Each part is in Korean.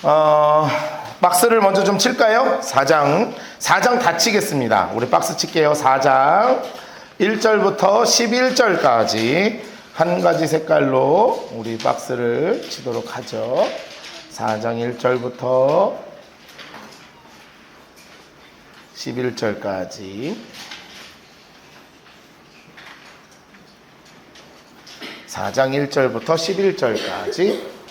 박스를 먼저 좀 칠까요? 4장 다 치겠습니다. 우리 박스 칠게요. 4장 1절부터 11절까지 한 가지 색깔로 우리 박스를 치도록 하죠. 4장 1절부터 11절까지 4장 1절부터 11절까지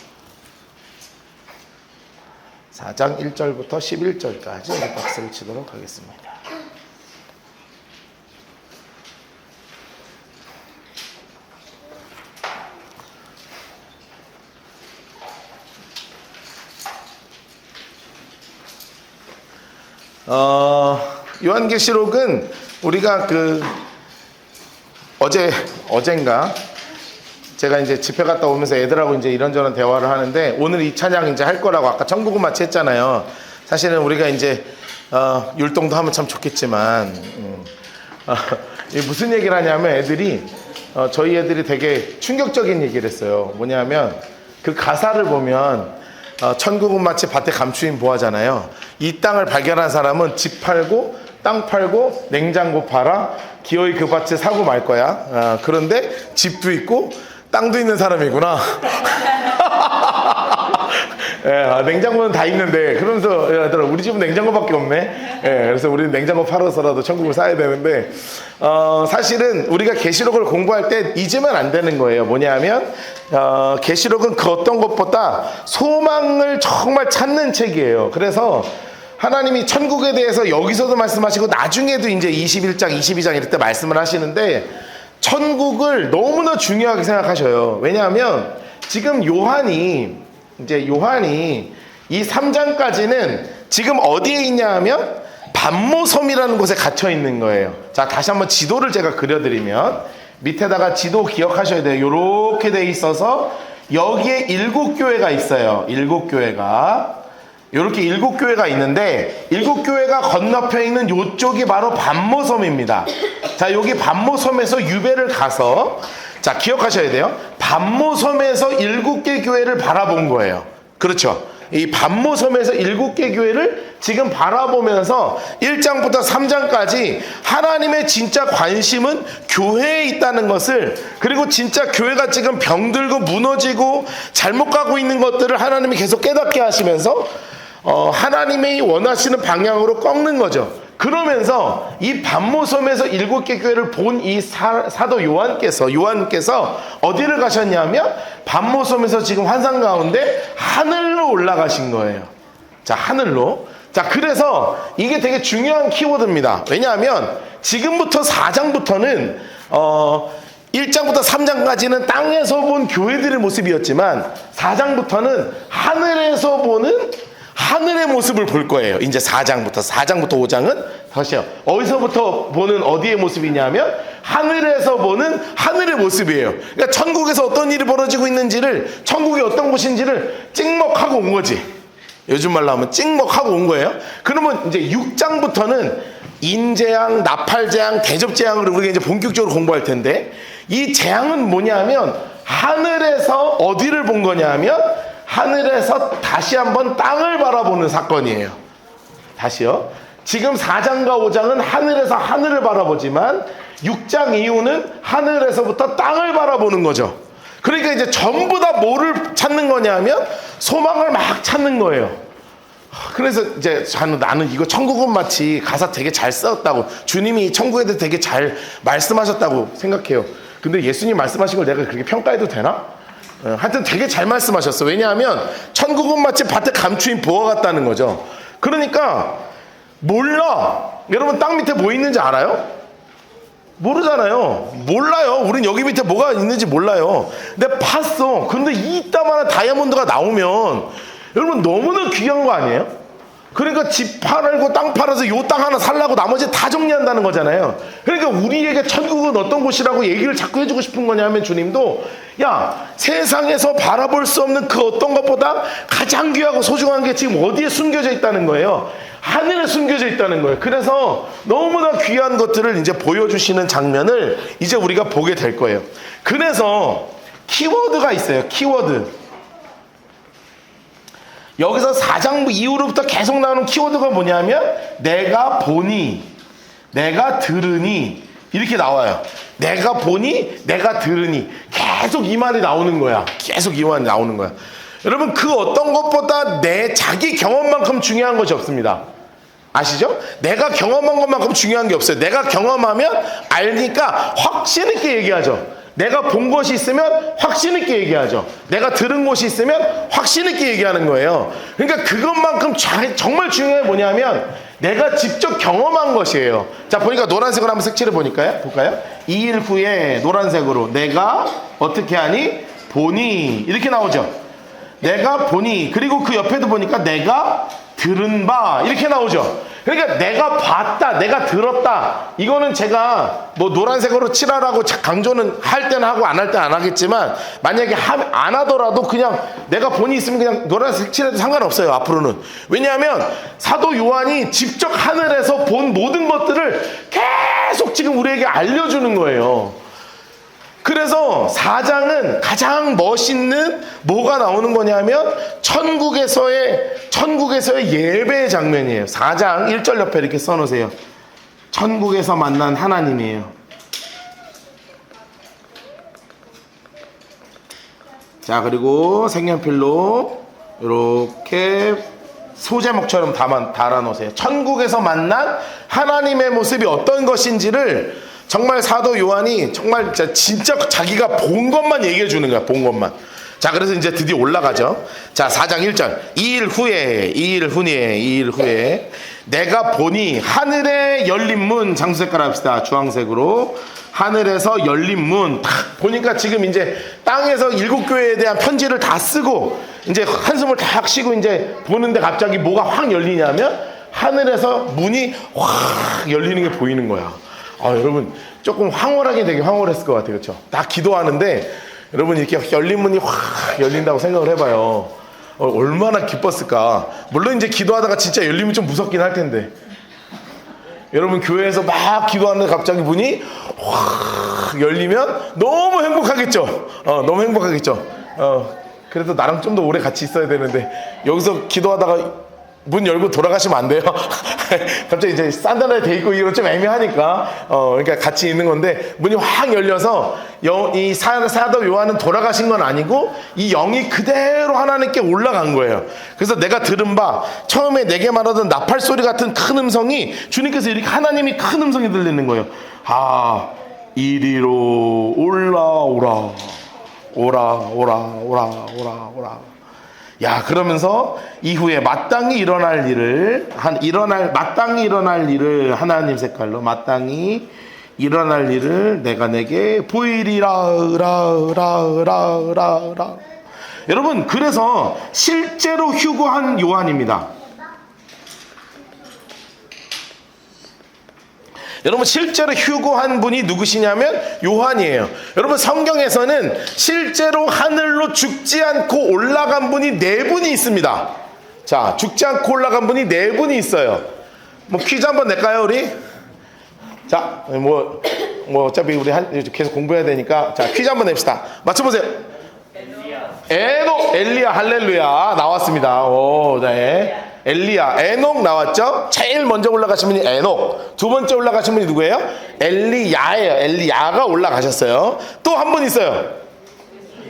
4장 1절부터 11절까지 우리 박스를 치도록 하겠습니다. 요한계시록은 우리가 어젠가 제가 이제 집회 갔다 오면서 애들하고 이제 이런저런 대화를 하는데, 오늘 이 찬양 이제 할 거라고 아까 천국은 마치 했잖아요. 사실은 우리가 이제 율동도 하면 참 좋겠지만 무슨 얘기를 하냐면 애들이 저희 애들이 되게 충격적인 얘기를 했어요. 뭐냐면 그 가사를 보면 천국은 마치 밭에 감추인 보화잖아요. 이 땅을 발견한 사람은 집 팔고 땅 팔고 냉장고 팔아 기어이 그 밭에 사고 말 거야. 그런데 집도 있고 땅도 있는 사람이구나. 냉장고는 다 있는데, 그러면서 얘들아 우리 집은 냉장고밖에 없네. 그래서 우리는 냉장고 팔아서라도 천국을 사야 되는데, 사실은 우리가 계시록을 공부할 때 잊으면 안 되는 거예요. 뭐냐면 계시록은 그 어떤 것보다 소망을 정말 찾는 책이에요. 그래서 하나님이 천국에 대해서 여기서도 말씀하시고 나중에도 이제 21장 22장 이럴 때 말씀을 하시는데, 천국을 너무나 중요하게 생각하셔요. 왜냐하면 지금 요한이 이 3장까지는 지금 어디에 있냐 하면 반모섬이라는 곳에 갇혀 있는 거예요. 자, 다시 한번 지도를 제가 그려드리면, 밑에다가 지도 기억하셔야 돼요. 요렇게 돼 있어서 여기에 7교회가 있어요. 7교회가 이렇게 7교회가 있는데, 7교회가 건너편에 있는 요쪽이 바로 반모섬입니다. 자, 여기 반모섬에서 유배를 가서, 자, 기억하셔야 돼요. 반모섬에서 7개 교회를 바라본 거예요. 그렇죠? 이 반모섬에서 7개 교회를 지금 바라보면서 1장부터 3장까지 하나님의 진짜 관심은 교회에 있다는 것을, 그리고 진짜 교회가 지금 병들고 무너지고 잘못 가고 있는 것들을 하나님이 계속 깨닫게 하시면서 하나님이 원하시는 방향으로 꺾는 거죠. 그러면서 이 반모섬에서 7개 교회를 본 이 사도 요한께서 어디를 가셨냐면 반모섬에서 지금 환상 가운데 하늘로 올라가신 거예요. 자, 하늘로. 자, 그래서 이게 되게 중요한 키워드입니다. 왜냐하면 지금부터 4장부터는 1장부터 3장까지는 땅에서 본 교회들의 모습이었지만 4장부터는 하늘에서 보는 하늘의 모습을 볼 거예요. 이제 4장부터 5장은 다시요. 어디서부터 보는 어디의 모습이냐면 하늘에서 보는 하늘의 모습이에요. 그러니까 천국에서 어떤 일이 벌어지고 있는지를, 천국이 어떤 곳인지를 찍먹하고 온 거지. 요즘 말로 하면 찍먹하고 온 거예요. 그러면 이제 6장부터는 인재앙, 나팔재앙, 대접재앙을 우리가 이제 본격적으로 공부할 텐데, 이 재앙은 뭐냐면 하늘에서 어디를 본 거냐면 하늘에서 다시 한번 땅을 바라보는 사건이에요. 다시요. 지금 4장과 5장은 하늘에서 하늘을 바라보지만 6장 이후는 하늘에서부터 땅을 바라보는 거죠. 그러니까 이제 전부 다 뭐를 찾는 거냐면 소망을 막 찾는 거예요. 그래서 이제 나는 이거 천국은 마치 가사 되게 잘 썼다고, 주님이 천국에 대해 되게 잘 말씀하셨다고 생각해요. 근데 예수님 말씀하신 걸 내가 그렇게 평가해도 되나? 하여튼 되게 잘 말씀하셨어. 왜냐하면 천국은 마치 밭에 감추인 보화 같다는 거죠. 그러니까 몰라. 여러분, 땅 밑에 뭐 있는지 알아요? 모르잖아요. 몰라요. 우린 여기 밑에 뭐가 있는지 몰라요. 근데 팠어. 근데 이따만한 다이아몬드가 나오면 여러분 너무나 귀한 거 아니에요? 그러니까 집 팔고 땅 팔아서 요 땅 하나 살라고 나머지 다 정리한다는 거잖아요. 그러니까 우리에게 천국은 어떤 곳이라고 얘기를 자꾸 해주고 싶은 거냐면, 주님도 야, 세상에서 바라볼 수 없는 그 어떤 것보다 가장 귀하고 소중한 게 지금 어디에 숨겨져 있다는 거예요. 하늘에 숨겨져 있다는 거예요. 그래서 너무나 귀한 것들을 이제 보여주시는 장면을 이제 우리가 보게 될 거예요. 그래서 키워드가 있어요. 키워드. 여기서 4장 이후로부터 계속 나오는 키워드가 뭐냐면 내가 보니, 내가 들으니 이렇게 나와요. 내가 보니, 내가 들으니 계속 이 말이 나오는 거야. 계속 이 말이 나오는 거야. 여러분 그 어떤 것보다 내 자기 경험만큼 중요한 것이 없습니다. 아시죠? 내가 경험한 것만큼 중요한 게 없어요. 내가 경험하면 알니까 확신 있게 얘기하죠. 내가 본 것이 있으면 확신 있게 얘기하죠. 내가 들은 것이 있으면 확신 있게 얘기하는 거예요. 그러니까 그것만큼 정말 중요한 게 뭐냐면 내가 직접 경험한 것이에요. 자, 보니까 노란색으로 한번 색칠해 볼까요? 2일 후에 노란색으로 내가 어떻게 하니? 보니 이렇게 나오죠. 내가 보니, 그리고 그 옆에도 보니까 내가 들은 바 이렇게 나오죠. 그러니까 내가 봤다, 내가 들었다. 이거는 제가 뭐 노란색으로 칠하라고 강조는 할 때는 하고 안 할 때는 안 하겠지만, 만약에 안 하더라도 그냥 내가 본이 있으면 그냥 노란색 칠해도 상관없어요. 앞으로는. 왜냐하면 사도 요한이 직접 하늘에서 본 모든 것들을 계속 지금 우리에게 알려주는 거예요. 그래서 4장은 가장 멋있는 뭐가 나오는 거냐면 천국에서의 예배 장면이에요. 4장 1절 옆에 이렇게 써놓으세요. 천국에서 만난 하나님이에요. 자, 그리고 색연필로 이렇게 소제목처럼 달아놓으세요. 천국에서 만난 하나님의 모습이 어떤 것인지를 정말 사도 요한이 정말 진짜 자기가 본 것만 얘기해 주는 거야. 본 것만. 자, 그래서 이제 드디어 올라가죠. 자, 4장 1절. 2일 후에 내가 보니 하늘에 열린 문, 장수 색깔 합시다. 주황색으로. 하늘에서 열린 문. 딱 보니까 지금 이제 땅에서 7교회에 대한 편지를 다 쓰고 이제 한숨을 딱 쉬고 이제 보는데 갑자기 뭐가 확 열리냐면 하늘에서 문이 확 열리는 게 보이는 거야. 여러분 조금 황홀하게 되게 황홀했을 것 같아요. 그렇죠? 다 기도하는데 여러분 이렇게 열린 문이 확 열린다고 생각을 해봐요. 얼마나 기뻤을까. 물론 이제 기도하다가 진짜 열리면 좀 무섭긴 할 텐데, 여러분 교회에서 막 기도하는데 갑자기 문이 확 열리면 너무 행복하겠죠. 너무 행복하겠죠. 그래도 나랑 좀 더 오래 같이 있어야 되는데 여기서 기도하다가 문 열고 돌아가시면 안 돼요. 갑자기 이제 산다나에 돼 있고 이건 좀 애매하니까 그러니까 같이 있는 건데, 문이 확 열려서 이 사도 요한은 돌아가신 건 아니고 이 영이 그대로 하나님께 올라간 거예요. 그래서 내가 들은 바 처음에 내게 말하던 나팔 소리 같은 큰 음성이 주님께서 이렇게 하나님이 큰 음성이 들리는 거예요. 이리로 올라오라, 오라. 야, 그러면서 이후에 마땅히 일어날 일을 하나님 색깔로 마땅히 일어날 일을 내가 내게 보이리라. 여러분, 그래서 실제로 휴거한 요한입니다. 여러분 실제로 휴거한 분이 누구시냐면 요한이에요. 여러분 성경에서는 실제로 하늘로 죽지 않고 올라간 분이 4분이 있습니다. 자, 죽지 않고 올라간 분이 4분이 있어요. 뭐 퀴즈 한번 낼까요 우리? 자, 뭐 어차피 우리 계속 공부해야 되니까 자, 퀴즈 한번 냅시다. 맞춰보세요. 엘리야, 할렐루야 나왔습니다. 오, 네. 엘리야, 에녹 나왔죠? 제일 먼저 올라가신 분이 에녹. 두 번째 올라가신 분이 누구예요? 엘리야예요. 엘리야가 올라가셨어요. 또 한 분 있어요.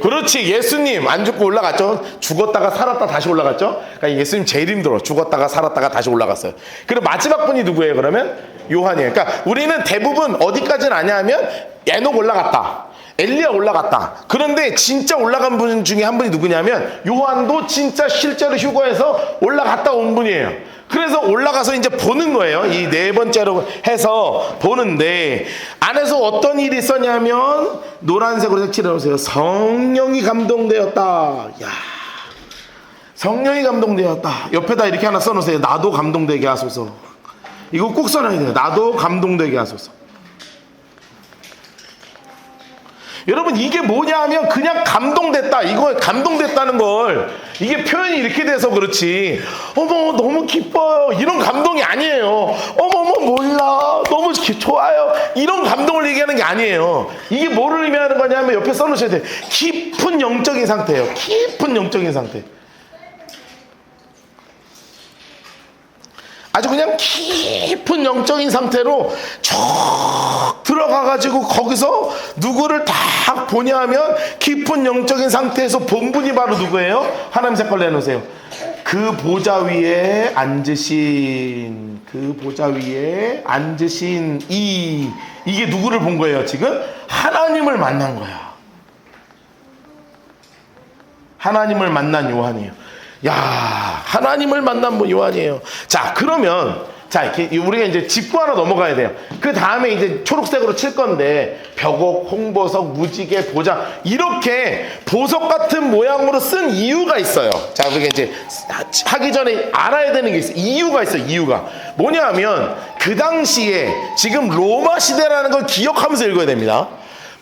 그렇지, 예수님 안 죽고 올라갔죠. 죽었다가 살았다 다시 올라갔죠. 그러니까 예수님 제일 힘들어. 죽었다가 살았다가 다시 올라갔어요. 그리고 마지막 분이 누구예요 그러면? 요한이에요. 그러니까 우리는 대부분 어디까지는 아냐면 에녹 올라갔다, 엘리야 올라갔다. 그런데 진짜 올라간 분 중에 한 분이 누구냐면 요한도 진짜 실제로 휴거해서 올라갔다 온 분이에요. 그래서 올라가서 이제 보는 거예요. 이 4번째로 해서 보는데 안에서 어떤 일이 있었냐면 노란색으로 색칠해 놓으세요. 성령이 감동되었다. 야, 성령이 감동되었다. 옆에다 이렇게 하나 써놓으세요. 나도 감동되게 하소서. 이거 꼭 써놔야 돼요. 나도 감동되게 하소서. 여러분 이게 뭐냐 하면 그냥 감동됐다, 이거 감동됐다는 걸 이게 표현이 이렇게 돼서 그렇지 어머 너무 기뻐요 이런 감동이 아니에요. 어머머 몰라 너무 좋아요 이런 감동을 얘기하는 게 아니에요. 이게 뭐를 의미하는 거냐면 옆에 써놓으셔야 돼요. 깊은 영적인 상태예요. 깊은 영적인 상태. 아주 그냥 깊은 영적인 상태로 쭉 들어가가지고 거기서 누구를 딱 보냐 하면 깊은 영적인 상태에서 본 분이 바로 누구예요? 하나님 색깔 내놓으세요. 그 보좌 위에 앉으신, 그 보좌 위에 앉으신 이게 누구를 본 거예요? 지금 하나님을 만난 거야. 하나님을 만난 요한이에요. 야, 하나님을 만난 요한이에요. 자, 그러면 자, 이렇게 우리가 이제 짚고 하나 넘어가야 돼요. 그 다음에 이제 초록색으로 칠 건데 벽옥, 홍보석, 무지개, 보좌 이렇게 보석 같은 모양으로 쓴 이유가 있어요. 자, 우리가 이제 하기 전에 알아야 되는 게 있어요. 이유가 있어요. 이유가 뭐냐면 그 당시에 지금 로마 시대라는 걸 기억하면서 읽어야 됩니다.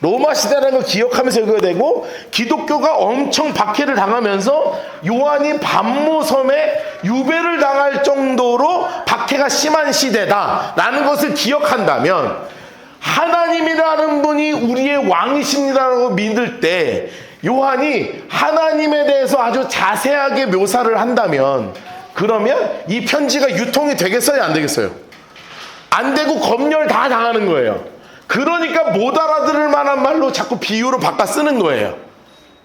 로마 시대라는 걸 기억하면서 읽어야 되고, 기독교가 엄청 박해를 당하면서 요한이 반모섬에 유배를 당할 정도로 박해가 심한 시대다라는 것을 기억한다면, 하나님이라는 분이 우리의 왕이십니다라고 믿을 때 요한이 하나님에 대해서 아주 자세하게 묘사를 한다면, 그러면 이 편지가 유통이 되겠어요, 안 되겠어요? 안 되고 검열 다 당하는 거예요. 그러니까 못 알아들을 만한 말로 자꾸 비유로 바꿔 쓰는 거예요.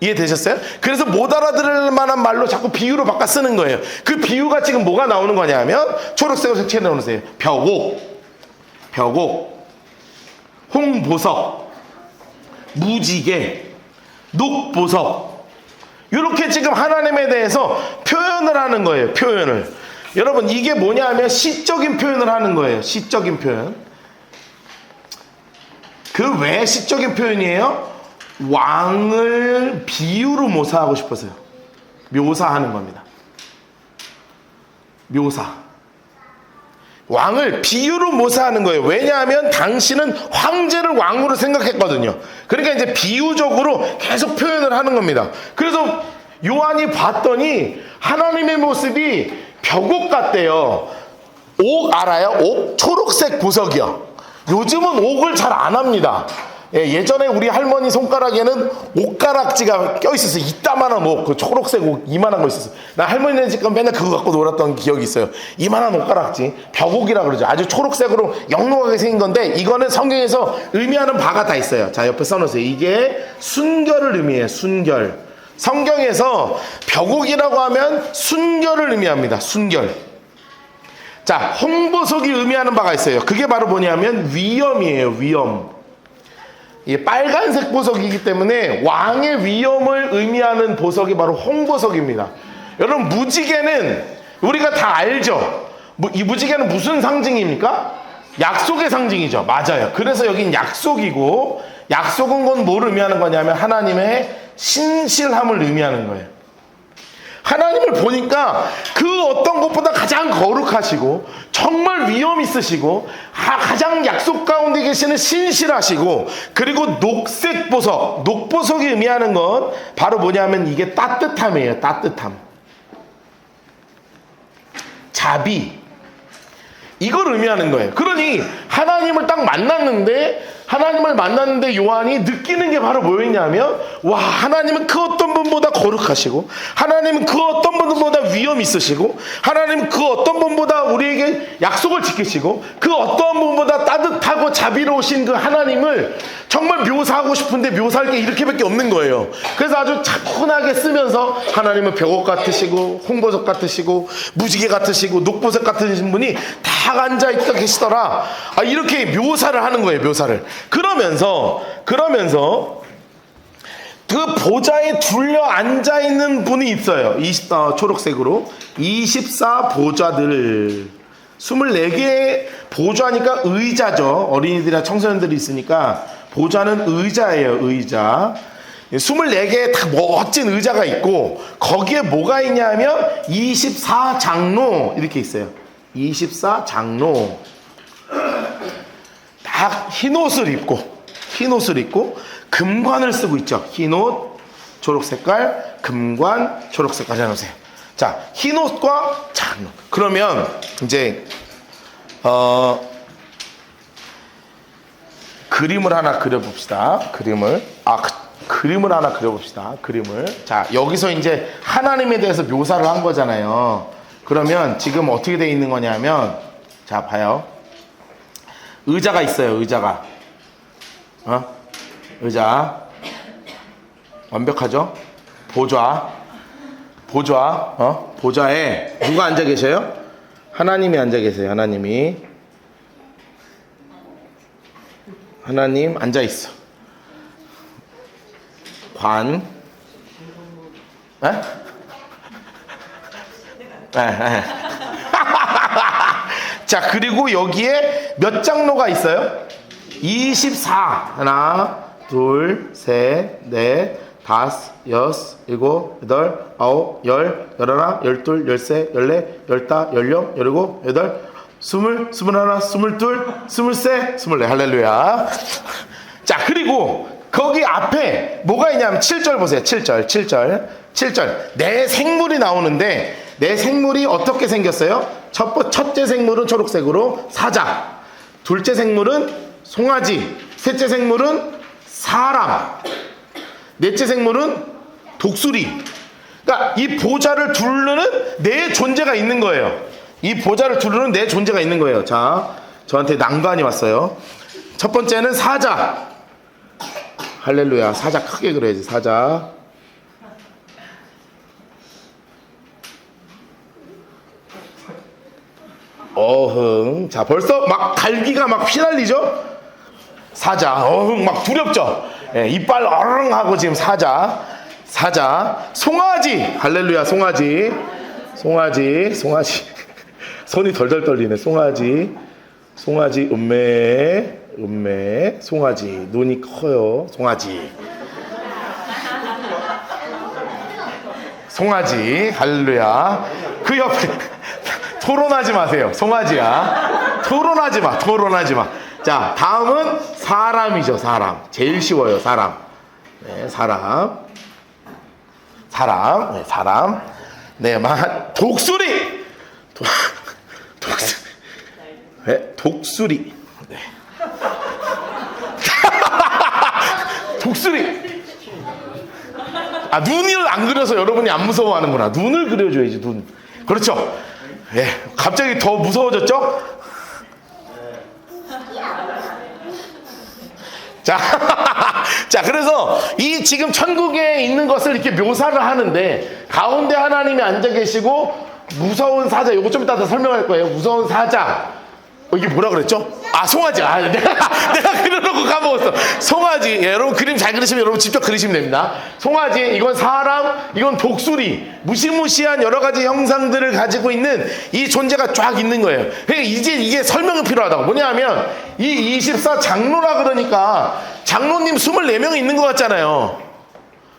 이해되셨어요? 그래서 못 알아들을 만한 말로 자꾸 비유로 바꿔 쓰는 거예요. 그 비유가 지금 뭐가 나오는 거냐면, 초록색으로 색칠해 놓으세요. 벽옥, 홍보석, 무지개, 녹보석, 이렇게 지금 하나님에 대해서 표현을 하는 거예요. 표현을. 여러분, 이게 뭐냐 하면 시적인 표현을 하는 거예요. 시적인 표현. 그 왜 시적인 표현이에요? 왕을 비유로 묘사하고 싶어서요. 묘사하는 겁니다. 묘사. 왕을 비유로 묘사하는 거예요. 왜냐하면 당신은 황제를 왕으로 생각했거든요. 그러니까 이제 비유적으로 계속 표현을 하는 겁니다. 그래서 요한이 봤더니 하나님의 모습이 벽옥 같대요. 옥 알아요? 옥? 초록색 보석이요. 요즘은 옥을 잘 안 합니다. 예전에 우리 할머니 손가락에는 옥가락지가 껴있었어요. 이따만한 옥, 그 초록색 옥 이만한 거 있었어요. 나 할머니네 집 가면 맨날 그거 갖고 놀았던 기억이 있어요. 이만한 옥가락지, 벽옥이라 그러죠. 아주 초록색으로 영롱하게 생긴 건데, 이거는 성경에서 의미하는 바가 다 있어요. 자, 옆에 써놓으세요. 이게 순결을 의미해요. 순결. 성경에서 벽옥이라고 하면 순결을 의미합니다. 순결. 자, 홍보석이 의미하는 바가 있어요. 그게 바로 뭐냐면 위엄이에요. 위엄. 이게 빨간색 보석이기 때문에 왕의 위엄을 의미하는 보석이 바로 홍보석입니다. 여러분, 무지개는 우리가 다 알죠. 이 무지개는 무슨 상징입니까? 약속의 상징이죠. 맞아요. 그래서 여긴 약속이고, 약속은 건 뭘 의미하는 거냐면 하나님의 신실함을 의미하는 거예요. 하나님을 보니까 그 어떤 것보다 가장 거룩하시고 정말 위엄 있으시고 가장 약속 가운데 계시는 신실하시고, 그리고 녹색 보석, 녹보석이 의미하는 건 바로 뭐냐면 이게 따뜻함이에요. 따뜻함, 자비, 이걸 의미하는 거예요. 그러니 하나님을 딱 만났는데 요한이 느끼는 게 바로 뭐였냐면, 와, 하나님은 그 어떤 분보다 거룩하시고, 하나님은 그 어떤 분보다 위엄 있으시고, 하나님은 그 어떤 분보다 우리에게 약속을 지키시고, 그 어떤 분보다 따뜻하고 자비로우신 그 하나님을 정말 묘사하고 싶은데 묘사할 게 이렇게밖에 없는 거예요. 그래서 아주 차분하게 쓰면서 하나님은 벽옥 같으시고, 홍보석 같으시고, 무지개 같으시고, 녹보석 같으신 분이 딱 앉아있다 계시더라. 이렇게 묘사를 하는 거예요. 묘사를. 그러면서 그 보좌에 둘러 앉아있는 분이 있어요. 초록색으로 24 보좌들, 24개의 보좌니까 의자죠. 어린이들이나 청소년들이 있으니까 보좌는 의자예요. 의자. 24개의 다 멋진 의자가 있고, 거기에 뭐가 있냐면 24장로 이렇게 있어요. 24장로. 다 흰옷을 입고 금관을 쓰고 있죠. 흰옷, 초록색깔, 금관, 초록색깔 해놓으세요. 자, 흰옷과 장로. 그러면 이제 그림을 하나 그려봅시다. 그림을 하나 그려봅시다. 그림을. 자, 여기서 이제 하나님에 대해서 묘사를 한 거잖아요. 그러면 지금 어떻게 돼 있는 거냐면, 자 봐요. 의자가 있어요. 의자가. 의자. 완벽하죠? 보좌. 보좌에 누가 앉아 계셔요? 하나님이 앉아 계세요. 하나님 앉아 있어. 관. 에? 자, 그리고 여기에 몇 장로가 있어요? 24. 하나, 둘, 셋, 넷, 다섯, 여섯, 일곱, 여덟, 아홉, 열, 열하나, 열둘, 열세, 열네, 열다, 열여, 열일곱, 여덟, 스물, 스물하나, 스물둘, 스물세, 스물네. 할렐루야. 자, 그리고 거기 앞에 뭐가 있냐면 7절 보세요. 7절. 내 생물이 나오는데, 내 생물이 어떻게 생겼어요? 첫째 생물은 초록색으로 사자, 둘째 생물은 송아지, 셋째 생물은 사람, 넷째 생물은 독수리. 그러니까 이 보좌를 두르는 내 존재가 있는 거예요. 이 보좌를 두르는 내 존재가 있는 거예요. 자, 저한테 난관이 왔어요. 첫 번째는 사자. 할렐루야. 사자 크게 그려야지. 사자. 어흥. 자, 벌써 막 갈기가 막 휘날리죠? 사자. 어흥. 막 두렵죠? 예, 이빨 어렁 하고 지금 사자. 송아지. 할렐루야. 송아지. 손이 덜덜 떨리네. 송아지. 음매. 송아지. 눈이 커요. 송아지. 할렐루야. 그 옆에 토론하지 마세요. 송아지야. 토론하지 마. 자, 다음은 사람이죠. 사람. 제일 쉬워요. 사람. 네, 사람. 네, 독수리. 독수리. 네. 독수리. 아, 눈을 안 그려서 여러분이 안 무서워하는구나. 눈을 그려줘야지. 눈. 그렇죠. 예, 갑자기 더 무서워졌죠? 자, 그래서 이 지금 천국에 있는 것을 이렇게 묘사를 하는데, 가운데 하나님이 앉아 계시고 무서운 사자, 요거 좀 이따 더 설명할 거예요. 무서운 사자. 이게 뭐라 그랬죠? 아, 송아지. 내가 그려놓고 까먹었어. 송아지. 예, 여러분 그림 잘 그리시면 여러분 직접 그리시면 됩니다. 송아지, 이건 사람, 이건 독수리. 무시무시한 여러 가지 형상들을 가지고 있는 이 존재가 쫙 있는 거예요. 그러니까 이제 이게 설명이 필요하다고. 뭐냐면 이 24 장로라 그러니까 장로님 24명이 있는 것 같잖아요.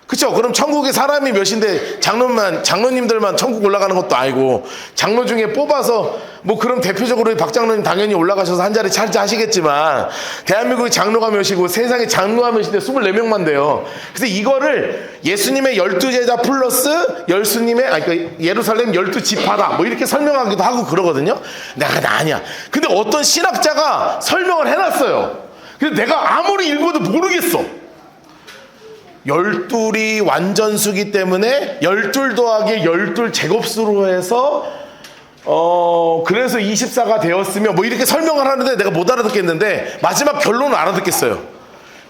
그쵸? 그럼 천국에 사람이 몇인데 장로님들만 천국 올라가는 것도 아니고, 장로 중에 뽑아서 뭐 그럼 대표적으로 박 장로님 당연히 올라가셔서 한 자리 차지하시겠지만, 대한민국의 장로가 몇이고 세상에 장로가 몇인데 24명만 돼요. 그래서 이거를 예수님의 12제자 플러스 예루살렘 12지파다 뭐 이렇게 설명하기도 하고 그러거든요. 나 아니야. 근데 어떤 신학자가 설명을 해놨어요. 근데 내가 아무리 읽어도 모르겠어. 12이 완전수기 때문에 12 더하기 12 제곱수로 해서 그래서 24가 되었으며 뭐 이렇게 설명을 하는데 내가 못 알아듣겠는데, 마지막 결론을 알아듣겠어요.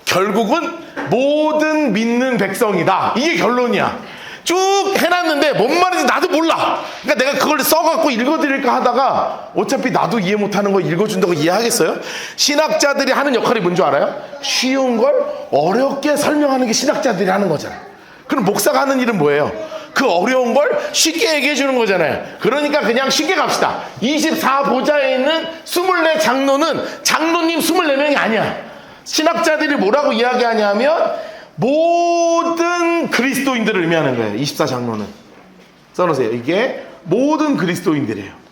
결국은 모든 믿는 백성이다. 이게 결론이야. 쭉 해놨는데 뭔 말인지 나도 몰라. 그러니까 내가 그걸 써갖고 읽어드릴까 하다가 어차피 나도 이해 못하는 거 읽어준다고 이해하겠어요? 신학자들이 하는 역할이 뭔 줄 알아요? 쉬운 걸 어렵게 설명하는 게 신학자들이 하는 거잖아. 그럼 목사가 하는 일은 뭐예요? 그 어려운 걸 쉽게 얘기해 주는 거잖아요. 그러니까 그냥 쉽게 갑시다. 24 보좌에 있는 24 장로는 장로님 24명이 아니야. 신학자들이 뭐라고 이야기하냐면 모든 그리스도인들을 의미하는 거예요. 24 장로는. 써놓으세요. 이게 모든 그리스도인들이에요.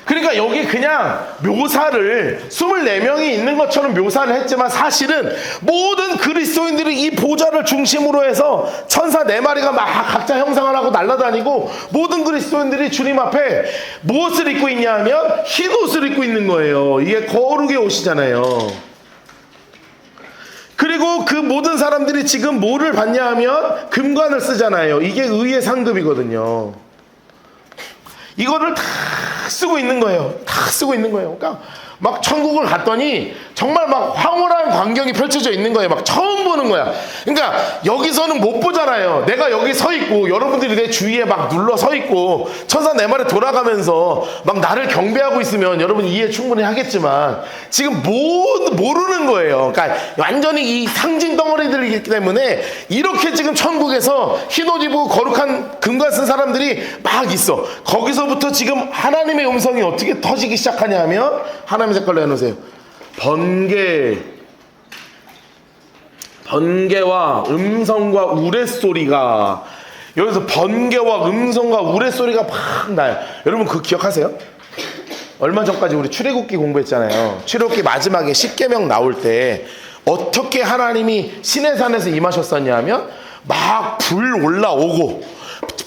그러니까 여기 그냥 묘사를 24명이 있는 것처럼 묘사를 했지만, 사실은 모든 그리스도인들이 이 보좌를 중심으로 해서 천사 4마리가 막 각자 형상을 하고 날아다니고, 모든 그리스도인들이 주님 앞에 무엇을 입고 있냐 하면 흰 옷을 입고 있는 거예요. 이게 거룩의 옷이잖아요. 그리고 그 모든 사람들이 지금 뭐를 받냐 하면 금관을 쓰잖아요. 이게 의의 상급이거든요. 이거를 다 쓰고 있는 거예요. 다 쓰고 있는 거예요. 그러니까 막 천국을 갔더니 정말 막 황홀한 광경이 펼쳐져 있는 거예요. 막 처음 보는 거야. 그러니까 여기서는 못 보잖아요. 내가 여기 서 있고 여러분들이 내 주위에 막 눌러 서 있고 천사 내 말에 돌아가면서 막 나를 경배하고 있으면 여러분 이해 충분히 하겠지만 지금 모르는 거예요. 그러니까 완전히 이 상징 덩어리들이기 때문에 이렇게 지금 천국에서 흰옷 입고 거룩한 금관 쓴 사람들이 막 있어. 거기서부터 지금 하나님의 음성이 어떻게 터지기 시작하냐 하면 하나님의 색깔로 해놓으세요. 번개와 음성과 우레소리가, 여기서 번개와 음성과 우레소리가 막 나요. 여러분 그거 기억하세요? 얼마 전까지 우리 출애굽기 공부했잖아요. 출애굽기 마지막에 십계명 나올 때 어떻게 하나님이 시내산에서 임하셨었냐 하면 막 불 올라오고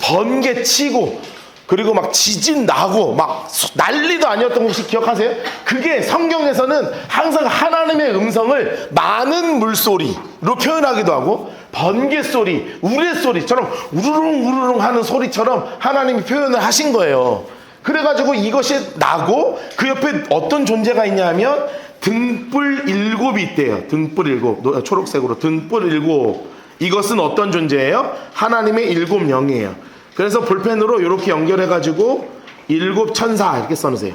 번개 치고 그리고 막 지진 나고 막 난리도 아니었던 거 혹시 기억하세요? 그게 성경에서는 항상 하나님의 음성을 많은 물소리로 표현하기도 하고 번개 소리, 우레소리처럼 우르릉 우르릉 하는 소리처럼 하나님이 표현을 하신 거예요. 그래가지고 이것이 나고 그 옆에 어떤 존재가 있냐 하면 등불 7이 있대요. 등불 7, 초록색으로 등불 7. 이것은 어떤 존재예요? 하나님의 7영이에요. 그래서 볼펜으로 이렇게 연결해가지고 7 천사 이렇게 써놓으세요.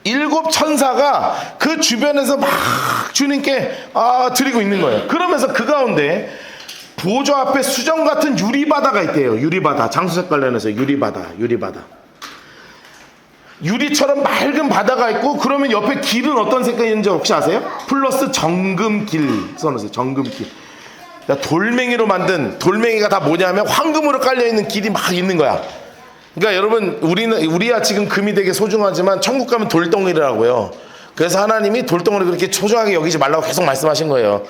7 천사가 그 주변에서 막 주님께 드리고 있는 거예요. 그러면서 그 가운데 보좌 앞에 수정 같은 유리바다가 있대요. 유리바다. 장수 색깔로 해서 유리바다. 유리처럼 맑은 바다가 있고 그러면 옆에 길은 어떤 색깔인지 혹시 아세요? 플러스 정금길 써놓으세요. 정금길. 돌멩이로 만든, 돌멩이가 다 뭐냐면 황금으로 깔려있는 길이 막 있는 거야. 그러니까 여러분 우리야 지금 금이 되게 소중하지만 천국 가면 돌덩이라고요. 그래서 하나님이 돌덩이를 그렇게 소중하게 여기지 말라고 계속 말씀하신 거예요.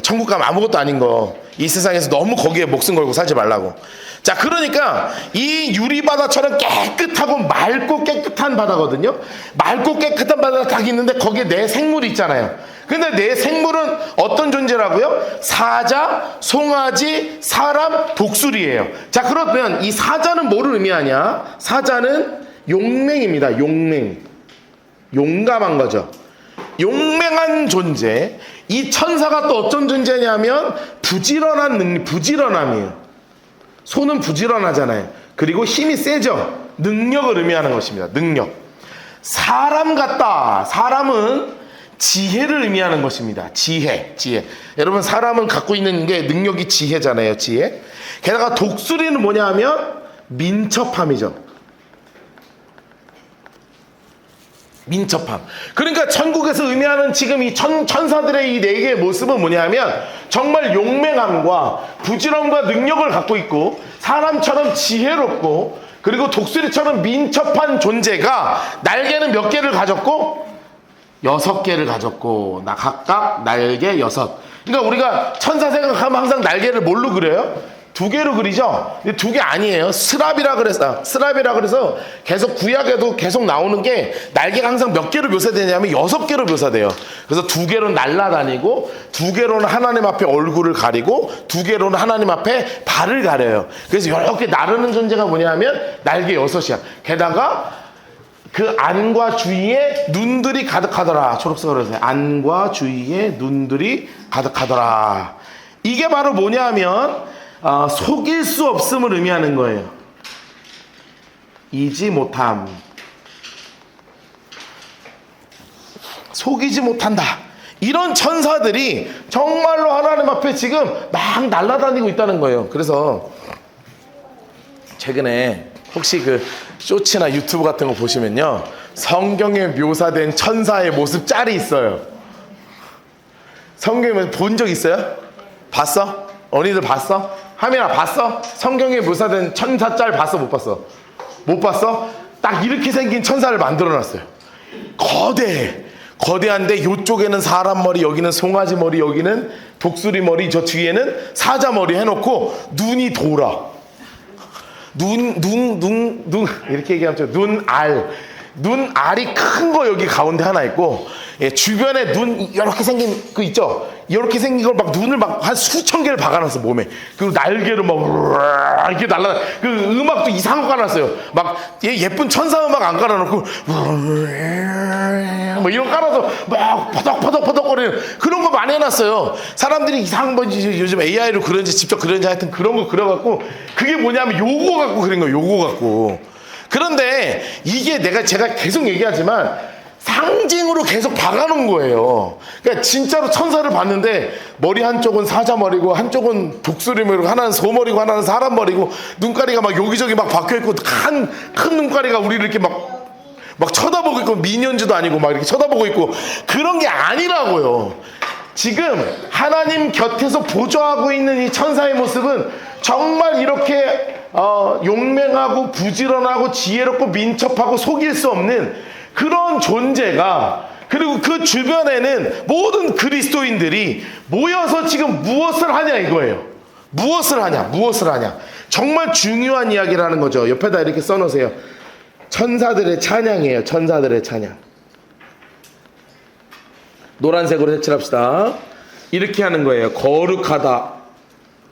천국 가면 아무것도 아닌 거, 이 세상에서 너무 거기에 목숨 걸고 살지 말라고. 자, 그러니까 이 유리바다처럼 깨끗하고 맑고 깨끗한 바다거든요. 맑고 깨끗한 바다가 딱 있는데 거기에 내 생물이 있잖아요. 근데 내 생물은 어떤 존재라고요? 사자, 송아지, 사람, 독수리예요. 자, 그러면 이 사자는 뭐를 의미하냐? 사자는 용맹입니다. 용감한 거죠. 용맹한 존재. 이 천사가 또 어떤 존재냐면 부지런함이에요. 손은 부지런하잖아요. 그리고 힘이 세죠. 능력을 의미하는 것입니다. 능력. 사람 같다. 사람은 지혜를 의미하는 것입니다. 지혜. 여러분 사람은 갖고 있는 게 능력이 지혜잖아요. 지혜. 게다가 독수리는 뭐냐 하면 민첩함이죠. 민첩함. 그러니까 천국에서 의미하는 지금 이 천사들의 이 4개의 모습은 뭐냐면 정말 용맹함과 부지런함과 능력을 갖고 있고 사람처럼 지혜롭고 그리고 독수리처럼 민첩한 존재가 날개는 몇 개를 가졌고 6개를 가졌고 각각 날개 6. 그러니까 우리가 천사 생각하면 항상 날개를 뭘로 그려요? 2개로 그리죠? 근데 2개 아니에요. 스랍이라 그래서 계속 구약에도 계속 나오는 게 날개가 항상 몇 개로 묘사되냐면 6개로 묘사돼요. 그래서 2개로는 날아다니고 2개로는 하나님 앞에 얼굴을 가리고 2개로는 하나님 앞에 발을 가려요. 그래서 이렇게 나르는 존재가 뭐냐면 날개 6이야. 게다가 그 안과 주위에 눈들이 가득하더라. 초록색으로 해서 안과 주위에 눈들이 가득하더라. 이게 바로 뭐냐면 속일 수 없음을 의미하는 거예요. 이지 못함. 속이지 못한다. 이런 천사들이 정말로 하나님 앞에 지금 막 날아다니고 있다는 거예요. 그래서 최근에 혹시 그 쇼츠나 유튜브 같은 거 보시면요, 성경에 묘사된 천사의 모습 짤이 있어요. 성경에 본 적 있어요? 봤어? 어린이들 봤어? 하민아 봤어? 성경에 묘사된 천사 짤 봤어? 못 봤어? 못 봤어? 딱 이렇게 생긴 천사를 만들어놨어요. 거대한데 이쪽에는 사람 머리, 여기는 송아지 머리, 여기는 독수리 머리, 저 뒤에는 사자 머리 해놓고 눈이 돌아. 눈 이렇게 얘기하면 눈알. 눈 알이 큰 거 여기 가운데 하나 있고, 예, 주변에 눈 이렇게 생긴 그 있죠? 이렇게 생긴 걸 막 눈을 막 한 수천 개를 박아놨어 몸에. 그리고 날개로 막 우르르 이렇게 날라. 그 음악도 이상한 거 깔았어요. 막 예쁜 천사 음악 안 깔아놓고 뭐 이런 깔아서 막 퍼덕퍼덕거리는 그런 거 많이 해놨어요. 사람들이 이상한 건지 요즘 AI로 그런지 직접 그런지 하여튼 그런 거 그려갖고, 그게 뭐냐면 요거 갖고 그린 거예요. 요거 갖고. 그런데 이게 제가 계속 얘기하지만 상징으로 계속 박아놓은 거예요. 그러니까 진짜로 천사를 봤는데 머리 한쪽은 사자 머리고 한쪽은 독수리 머리고 하나는 소 머리고 하나는 사람 머리고 눈가리가 막 여기저기 막 박혀있고 큰 눈가리가 우리를 이렇게 막 쳐다보고 있고, 미니언즈도 아니고 막 이렇게 쳐다보고 있고, 그런 게 아니라고요. 지금 하나님 곁에서 보좌하고 있는 이 천사의 모습은 정말 이렇게 용맹하고 부지런하고 지혜롭고 민첩하고 속일 수 없는 그런 존재가, 그리고 그 주변에는 모든 그리스도인들이 모여서 지금 무엇을 하냐 이거예요. 무엇을 하냐. 정말 중요한 이야기를 는 거죠. 옆에다 이렇게 써놓으세요. 천사들의 찬양이에요. 천사들의 찬양. 노란색으로 색칠합시다. 이렇게 하는 거예요. 거룩하다.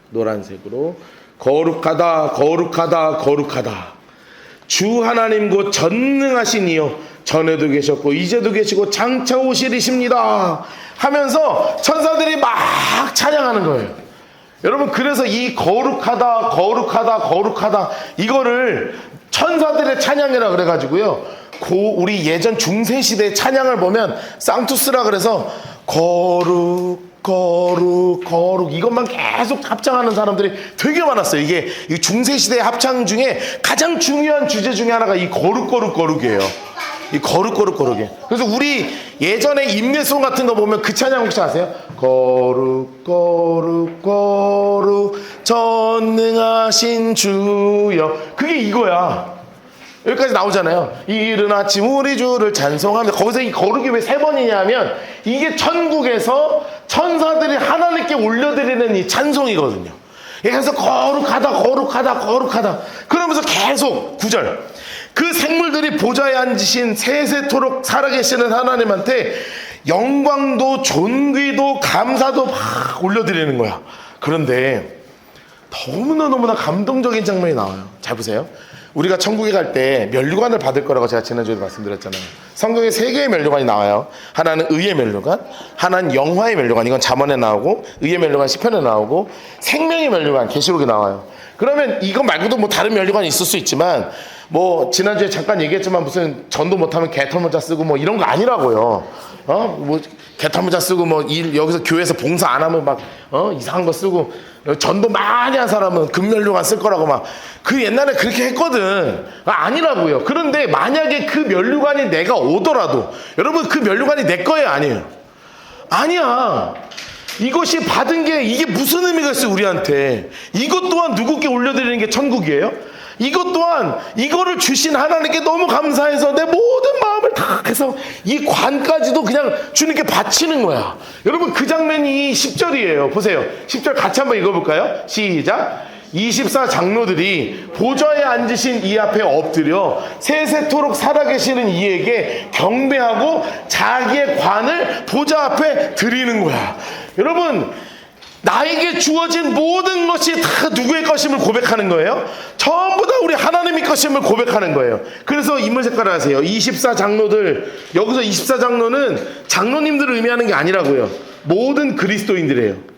노란색으로. 거룩하다. 주 하나님 곧 전능하신 이요, 전에도 계셨고 이제도 계시고 장차 오시리십니다 하면서 천사들이 막 찬양하는 거예요. 여러분, 그래서 이 거룩하다 이거를 천사들의 찬양이라 그래가지고요, 우리 예전 중세시대 찬양을 보면 쌍투스라 그래서 거룩 이것만 계속 합창하는 사람들이 되게 많았어요. 이게 이 중세시대 합창 중에 가장 중요한 주제 중에 하나가 이 거룩이에요. 이 거룩이에요. 그래서 우리 예전에 임내송 같은 거 보면 그 찬양 혹시 아세요? 거룩 전능하신 주여. 그게 이거야. 여기까지 나오잖아요. 이른 아침 우리 주를 찬송하며. 거기서 이 거룩이 왜 3번이냐 하면 이게 천국에서 천사들이 하나님께 올려드리는 이 찬송이거든요. 그래서 거룩하다 그러면서 계속 9절, 그 생물들이 보좌에 앉으신 세세토록 살아계시는 하나님한테 영광도 존귀도 감사도 막 올려드리는 거야. 그런데 너무나 감동적인 장면이 나와요. 잘 보세요. 우리가 천국에 갈 때 면류관을 받을 거라고 제가 지난주에도 말씀드렸잖아요. 성경에 3개의 면류관이 나와요. 하나는 의의 면류관, 하나는 영화의 면류관, 이건 잠언에 나오고, 의의 면류관 시편에 나오고, 생명의 면류관 계시록에 나와요. 그러면 이거 말고도 뭐 다른 면류관이 있을 수 있지만, 뭐 지난주에 잠깐 얘기했지만 무슨 전도 못하면 개털모자 쓰고 뭐 이런 거 아니라고요. 뭐 개털모자 쓰고 뭐 여기서 교회에서 봉사 안 하면 막 이상한 거 쓰고, 전도 많이 한 사람은 금면류관 쓸 거라고 막 그 옛날에 그렇게 했거든. 아니라고요. 그런데 만약에 그 면류관이 내가 오더라도 여러분, 그 면류관이 내 거예요, 아니에요? 아니야. 이것이 받은 게 이게 무슨 의미가 있어요, 우리한테? 이것 또한 누구께 올려드리는 게 천국이에요? 이것 또한 이거를 주신 하나님께 너무 감사해서 내 모든 마음을 다 해서 이 관까지도 그냥 주님께 바치는 거야. 여러분, 그 장면이 10절이에요. 보세요. 10절 같이 한번 읽어볼까요? 시작. 24장로들이 보좌에 앉으신 이 앞에 엎드려 세세토록 살아계시는 이에게 경배하고 자기의 관을 보좌 앞에 드리는 거야. 여러분, 나에게 주어진 모든 것이 다 누구의 것임을 고백하는 거예요? 전부 다 우리 하나님의 것임을 고백하는 거예요. 그래서 인물 색깔을 하세요. 24장로들, 여기서 24장로는 장로님들을 의미하는 게 아니라고요. 모든 그리스도인들이에요.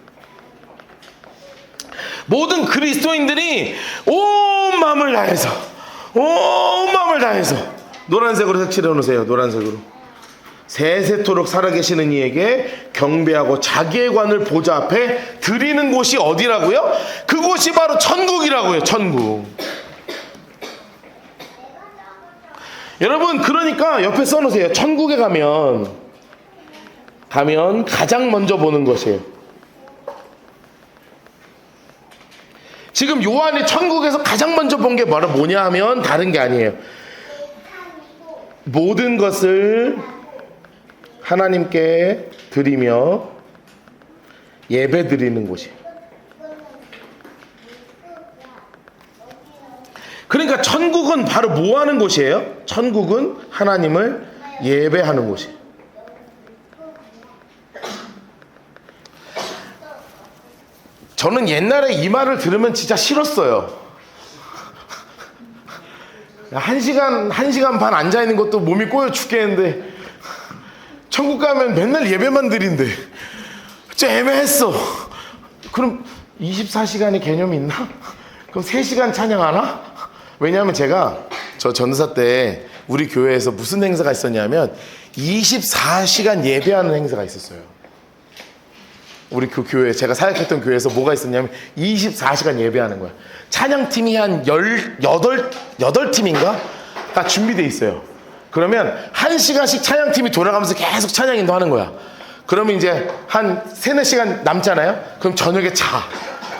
모든 그리스도인들이 온 마음을 다해서 노란색으로 색칠해 놓으세요. 노란색으로. 세세토록 살아계시는 이에게 경배하고 자기의 관을 보좌 앞에 드리는 곳이 어디라고요? 그곳이 바로 천국이라고요. 천국. 여러분, 그러니까 옆에 써놓으세요. 천국에 가면 가장 먼저 보는 것이에요. 지금 요한이 천국에서 가장 먼저 본 게 뭐냐 하면 다른 게 아니에요. 모든 것을 하나님께 드리며 예배 드리는 곳이에요. 그러니까 천국은 바로 뭐 하는 곳이에요? 천국은 하나님을 예배하는 곳이에요. 저는 옛날에 이 말을 들으면 진짜 싫었어요. 1시간 반 앉아있는 것도 몸이 꼬여 죽겠는데 천국 가면 맨날 예배만 드린대. 진짜 애매했어. 그럼 24시간의 개념이 있나? 그럼 3시간 찬양하나? 왜냐하면 제가 저 전도사 때 우리 교회에서 무슨 행사가 있었냐면 24시간 예배하는 행사가 있었어요. 우리 그 교회, 제가 사역했던 교회에서 뭐가 있었냐면 24시간 예배하는 거야. 찬양팀이 한 18팀인가? 다 준비돼 있어요. 그러면 1시간씩 찬양팀이 돌아가면서 계속 찬양 인도하는 거야. 그러면 이제 한 3-4시간 남잖아요? 그럼 저녁에 자.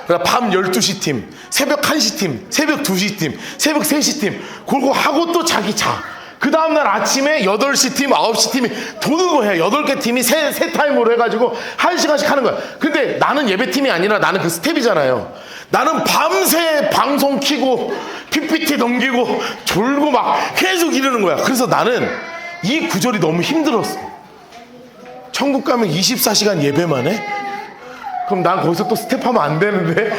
그러니까 밤 12시 팀, 새벽 1시 팀, 새벽 2시 팀, 새벽 3시 팀, 그러고 하고 또 자기 자. 그 다음날 아침에 8시 팀, 9시 팀이 도는 거예요. 8개 팀이 세 타임으로 해가지고 1시간씩 하는 거야. 근데 나는 예배팀이 아니라 나는 그 스텝이잖아요. 나는 밤새 방송 키고 PPT 넘기고 졸고 막 계속 이러는 거야. 그래서 나는 이 구절이 너무 힘들었어. 천국 가면 24시간 예배만 해? 그럼 난 거기서 또 스텝하면 안 되는데?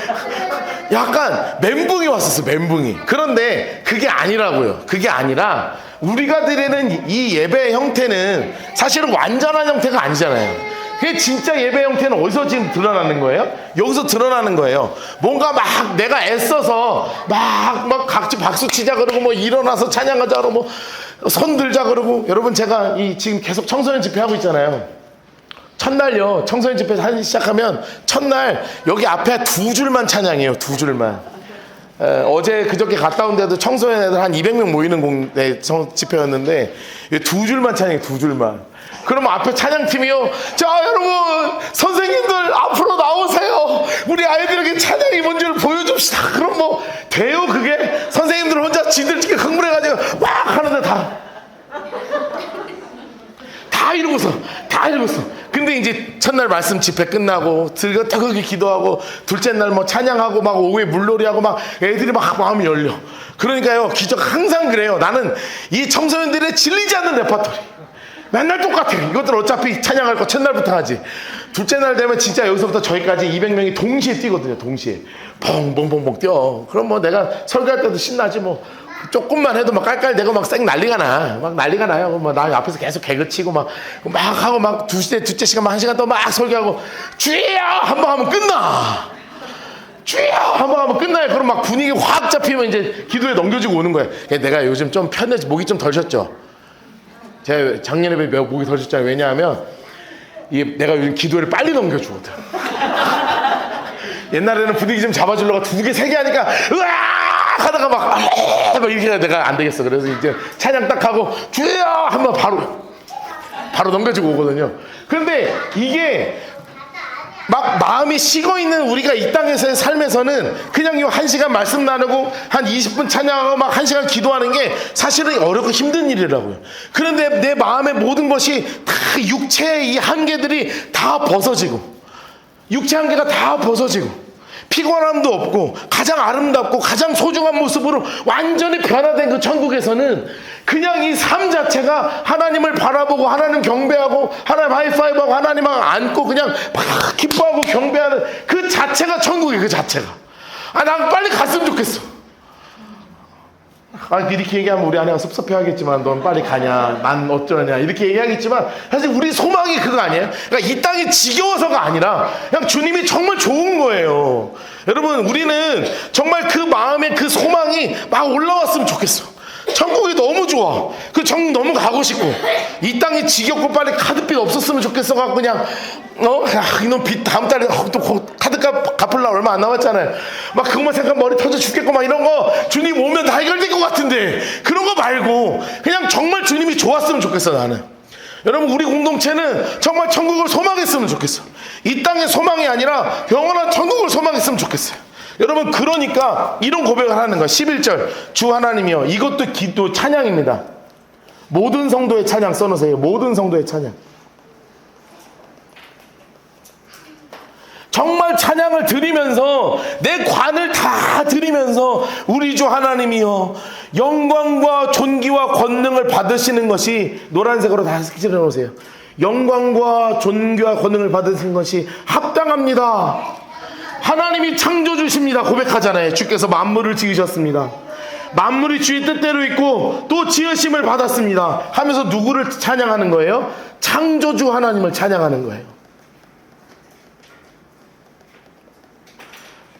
약간 멘붕이 왔었어, 멘붕이. 그런데 그게 아니라고요. 그게 아니라 우리가 드리는 이 예배 형태는 사실은 완전한 형태가 아니잖아요. 그게 진짜 예배 형태는 어디서 지금 드러나는 거예요? 여기서 드러나는 거예요. 뭔가 막 내가 애써서 막 각지 박수 치자 그러고 뭐 일어나서 찬양하자 그러고 뭐 손 들자 그러고. 여러분 제가 지금 계속 청소년 집회 하고 있잖아요. 첫날요, 청소년 집회 하기 시작하면 첫날 여기 앞에 2줄만 찬양해요. 2줄만. 어제 그저께 갔다 온 데도 청소년 애들 한 200명 모이는 집회였는데 2줄만 찬양해. 2줄만. 그러면 앞에 찬양팀이요, 자 여러분 선생님들 앞으로 나오세요. 우리 아이들에게 찬양이 뭔지를 보여줍시다. 그럼 뭐 돼요 그게? 선생님들 혼자 지들끼리 흥분해가지고 막 하는데 다 이러고서 근데 이제 첫날 말씀 집회 끝나고 뜨겁게 기도하고 둘째 날 뭐 찬양하고 막 오후에 물놀이하고 막 애들이 막 마음이 열려. 그러니까요, 기적 항상 그래요. 나는 이 청소년들의 질리지 않는 레퍼토리 맨날 똑같아. 이것들 어차피 찬양할 거 첫날부터 하지. 둘째 날 되면 진짜 여기서부터 저기까지 200명이 동시에 뛰거든요. 동시에 펑펑펑펑 뛰어. 그럼 뭐 내가 설교할 때도 신나지 뭐. 조금만 해도 막 깔깔대고 막 쌩 난리가 나요. 뭐 나 앞에서 계속 개그치고 막 하고 막 둘째 시간 막 1시간 동안 막 설교하고 주여 한번 하면 끝나. 주여 한번 하면 끝나요. 그럼 막 분위기 확 잡히면 이제 기도에 넘겨지고 오는 거예요. 내가 요즘 좀 편해지, 목이 좀 덜 쉬었죠. 제가 작년에 목이 덜 쉬었잖아요. 왜냐하면 내가 요즘 기도를 빨리 넘겨주거든. 옛날에는 분위기 좀 잡아주려고 2개, 3개 하니까 으아 하다가 막 이렇게 해야 내가 안 되겠어. 그래서 이제 찬양 딱 하고 주여 한번 바로 넘겨주고 오거든요. 그런데 이게 막 마음이 식어 있는 우리가 이 땅에서의 삶에서는 그냥 이 1시간 말씀 나누고 한 20분 찬양하고 막 1시간 기도하는 게 사실은 어렵고 힘든 일이라고요. 그런데 내 마음의 모든 것이 다 육체의 이 한계들이 다 벗어지고, 육체 한계가 다 벗어지고 피곤함도 없고 가장 아름답고 가장 소중한 모습으로 완전히 변화된 그 천국에서는 그냥 이 삶 자체가 하나님을 바라보고 하나님 경배하고 하나님 하이파이브하고 하나님 안고 그냥 막 기뻐하고 경배하는 그 자체가 천국이에요. 그 자체가. 난 빨리 갔으면 좋겠어. 이렇게 얘기하면 우리 아내가 섭섭해 하겠지만 넌 빨리 가냐, 난 어쩌냐 이렇게 얘기하겠지만 사실 우리 소망이 그거 아니에요? 그러니까 이 땅이 지겨워서가 아니라 그냥 주님이 정말 좋은 거예요. 여러분, 우리는 정말 그 마음에 그 소망이 막 올라왔으면 좋겠어. 천국이 너무 좋아. 그 천국 너무 가고 싶고, 이 땅이 지겹고 빨리 카드빚 없었으면 좋겠어 갖고 그냥 이놈 빚 다음 달에 또 카드값 갚을라 얼마 안 남았잖아요. 막 그것만 생각하면 머리 터져 죽겠고 막 이런 거 주님 오면 다 해결될 것 같은데 그런 거 말고 그냥 정말 주님이 좋았으면 좋겠어. 나는 여러분, 우리 공동체는 정말 천국을 소망했으면 좋겠어. 이 땅의 소망이 아니라 영원한 천국을 소망했으면 좋겠어요. 여러분, 그러니까 이런 고백을 하는 거야. 11절 주 하나님이여. 이것도 기도 찬양입니다. 모든 성도의 찬양 써놓으세요. 모든 성도의 찬양. 정말 찬양을 드리면서 내 관을 다 드리면서 우리 주 하나님이여 영광과 존귀와 권능을 받으시는 것이 노란색으로 다 칠해 놓으세요. 영광과 존귀와 권능을 받으시는 것이 합당합니다. 하나님이 창조주십니다. 고백하잖아요. 주께서 만물을 지으셨습니다. 만물이 주의 뜻대로 있고 또 지으심을 받았습니다 하면서 누구를 찬양하는 거예요? 창조주 하나님을 찬양하는 거예요.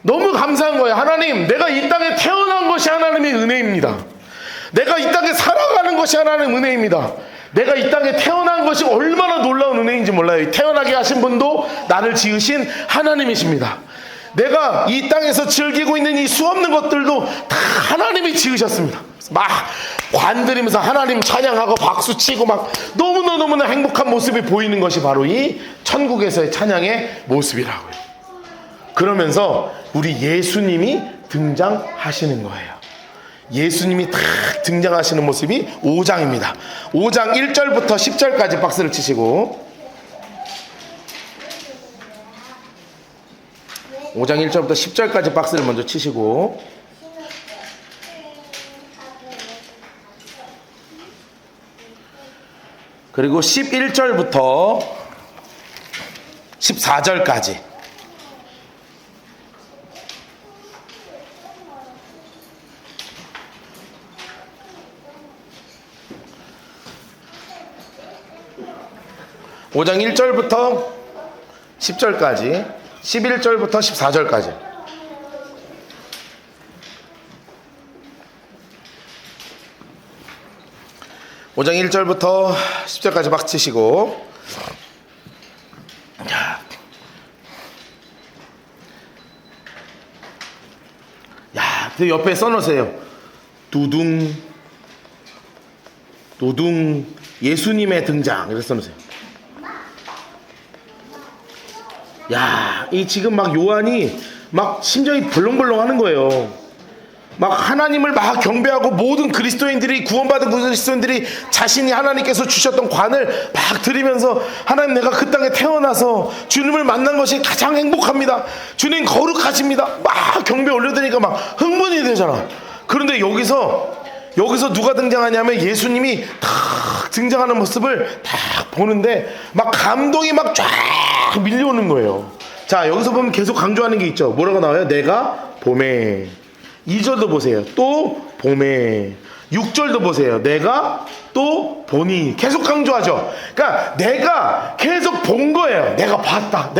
너무 감사한 거예요. 하나님, 내가 이 땅에 태어난 것이 하나님의 은혜입니다. 내가 이 땅에 살아가는 것이 하나님의 은혜입니다. 내가 이 땅에 태어난 것이 얼마나 놀라운 은혜인지 몰라요. 태어나게 하신 분도 나를 지으신 하나님이십니다. 내가 이 땅에서 즐기고 있는 이 수없는 것들도 다 하나님이 지으셨습니다. 막 관들이면서 하나님 찬양하고 박수치고 막 너무나 행복한 모습이 보이는 것이 바로 이 천국에서의 찬양의 모습이라고요. 그러면서 우리 예수님이 등장하시는 거예요. 예수님이 딱 등장하시는 모습이 5장입니다. 5장 1절부터 10절까지 박스를 치시고 5장 1절부터 10절까지 박스를 먼저 치시고 그리고 11절부터 14절까지 (5장 1절부터 10절까지) 11절부터 14절까지 (5장 1절부터 10절까지) 박 치시고 그 옆에 써놓으세요. 두둥 예수님의 등장 이렇게 써놓으세요. 이 지금 막 요한이 막 심장이 벌렁벌렁 하는 거예요. 막 하나님을 막 경배하고 모든 그리스도인들이 구원받은 그리스도인들이 자신이 하나님께서 주셨던 관을 막 드리면서 하나님 내가 그 땅에 태어나서 주님을 만난 것이 가장 행복합니다. 주님 거룩하십니다. 막 경배 올려드리니까 막 흥분이 되잖아. 그런데 여기서 누가 등장하냐면 예수님이 탁 등장하는 모습을 딱 보는데 막 감동이 막 쫙 밀려오는 거예요. 자, 여기서 보면 계속 강조하는 게 있죠. 뭐라고 나와요? 내가 봄에. 2절도 보세요. 또 봄에. 6절도 보세요. 내가 또 보니. 계속 강조하죠. 그러니까 내가 계속 본 거예요. 내가 봤다.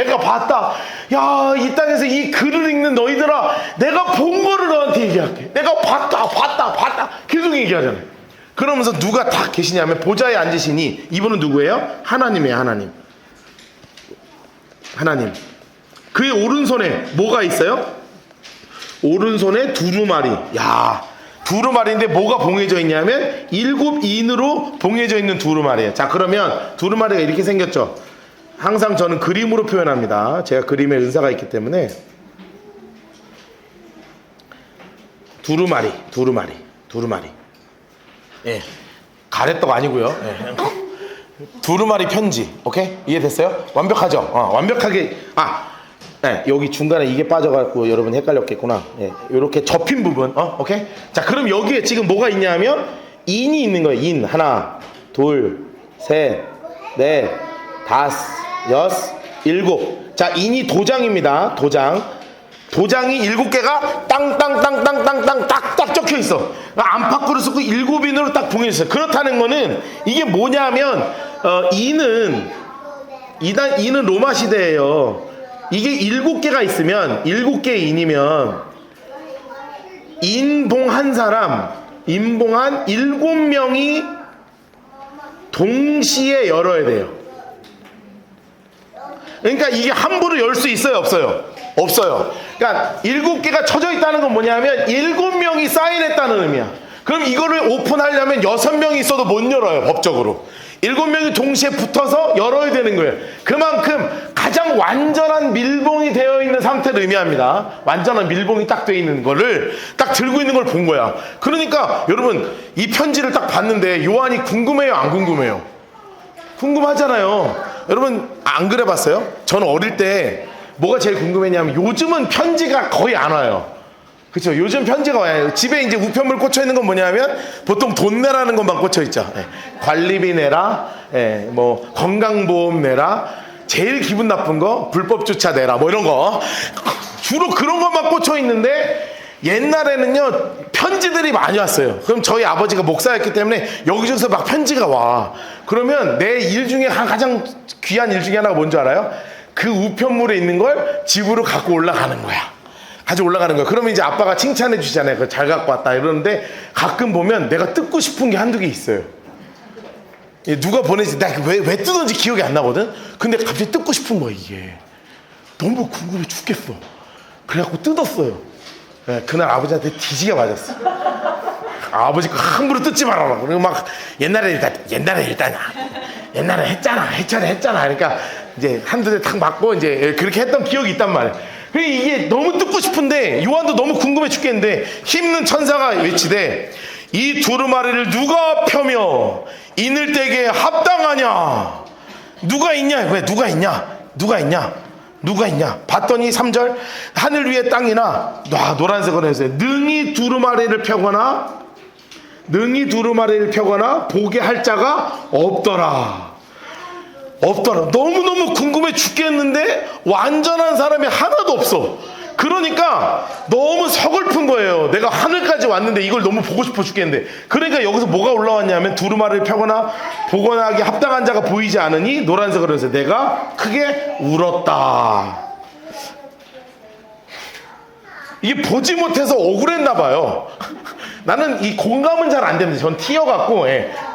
야, 이 땅에서 이 글을 읽는 너희들아, 내가 본 거를 너한테 얘기할게. 내가 봤다. 계속 얘기하잖아요. 그러면서 누가 다 계시냐면 보좌에 앉으시니 이분은 누구예요? 하나님이에요. 하나님. 그의 오른손에 뭐가 있어요? 오른손에 두루마리. 두루마리인데 뭐가 봉해져 있냐면 7인으로 봉해져 있는 두루마리예요. 자, 그러면 두루마리가 이렇게 생겼죠. 항상 저는 그림으로 표현합니다. 제가 그림에 은사가 있기 때문에. 두루마리. 예, 가래떡 아니고요. 예. 두루마리 편지. 오케이? 이해됐어요? 완벽하죠? 완벽하게. 네, 여기 중간에 이게 빠져갖고 여러분 헷갈렸겠구나. 예, 이렇게 접힌 부분. 오케이? 자, 그럼 여기에 지금 뭐가 있냐면 인이 있는 거예요. 인. 하나, 둘, 셋, 넷, 다섯, 여섯, 일곱. 자, 인이 도장입니다. 도장이 7개가 땅땅땅땅땅땅 딱딱 적혀 있어. 안팎으로 쓰고 7인으로 딱 봉해 있어요. 그렇다는 거는 이게 뭐냐면 인은 로마 시대예요. 이게 7개가 있으면 7개의 인이면 인봉한 7명이 동시에 열어야 돼요. 그러니까 이게 함부로 열 수 있어요? 없어요. 그러니까 7개가 쳐져 있다는 건 뭐냐면 7명이 사인했다는 의미야. 그럼 이거를 오픈하려면 6명이 있어도 못 열어요. 법적으로 7명이 동시에 붙어서 열어야 되는 거예요. 그만큼 가장 완전한 밀봉이 되어 있는 상태를 의미합니다. 완전한 밀봉이 딱 되어 있는 거를 딱 들고 있는 걸 본 거야. 그러니까 여러분 이 편지를 딱 봤는데 요한이 궁금해요? 안 궁금해요? 궁금하잖아요. 여러분 안 그래 봤어요? 저는 어릴 때 뭐가 제일 궁금했냐면 요즘은 편지가 거의 안 와요. 그렇죠? 요즘 편지가 와요. 집에 이제 우편물 꽂혀 있는 건 뭐냐면 보통 돈 내라는 것만 꽂혀 있죠. 예. 관리비 내라, 예. 뭐 건강보험 내라, 제일 기분 나쁜 거 불법 주차 내라, 뭐 이런 거 주로 그런 것만 꽂혀 있는데 옛날에는요 편지들이 많이 왔어요. 그럼 저희 아버지가 목사였기 때문에 여기저기서 막 편지가 와. 그러면 내 일 중에 가장 귀한 일 중에 하나가 뭔지 알아요? 그 우편물에 있는 걸 집으로 갖고 올라가는 거야. 가지고 올라가는 거야. 그러면 이제 아빠가 칭찬해 주잖아요. 그거 잘 갖고 왔다 이러는데 가끔 보면 내가 뜯고 싶은 게 한두 개 있어요. 누가 보내지 나 왜 뜯었는지 기억이 안 나거든. 근데 갑자기 뜯고 싶은 거야. 이게 너무 궁금해 죽겠어. 그래갖고 뜯었어요. 네, 그날 아버지한테 뒤지게 맞았어. 아버지가 함부로 뜯지 말아라. 그리고 막 옛날에 했잖아. 그러니까 이제 한두 대 탁 맞고 이제 그렇게 했던 기억이 있단 말이야. 이게 너무 뜯고 싶은데 요한도 너무 궁금해 죽겠는데 힘있는 천사가 외치되 이 두루마리를 누가 펴며 이늘때게 합당하냐? 누가 있냐? 왜 누가 있냐? 봤더니 3절 하늘 위에 땅이나 노란색으로 해서 능히 두루마리를 펴거나 보게 할 자가 없더라. 너무너무 궁금해 죽겠는데 완전한 사람이 하나도 없어. 그러니까 너무 서글픈 거예요. 내가 하늘까지 왔는데 이걸 너무 보고 싶어 죽겠는데. 그러니까 여기서 뭐가 올라왔냐면 두루마리를 펴거나 보거나 하기 합당한 자가 보이지 않으니 노란색으로 해서 내가 크게 울었다. 이게 보지 못해서 억울했나 봐요. 나는 이 공감은 잘 안 됩니다. 전 튀어갖고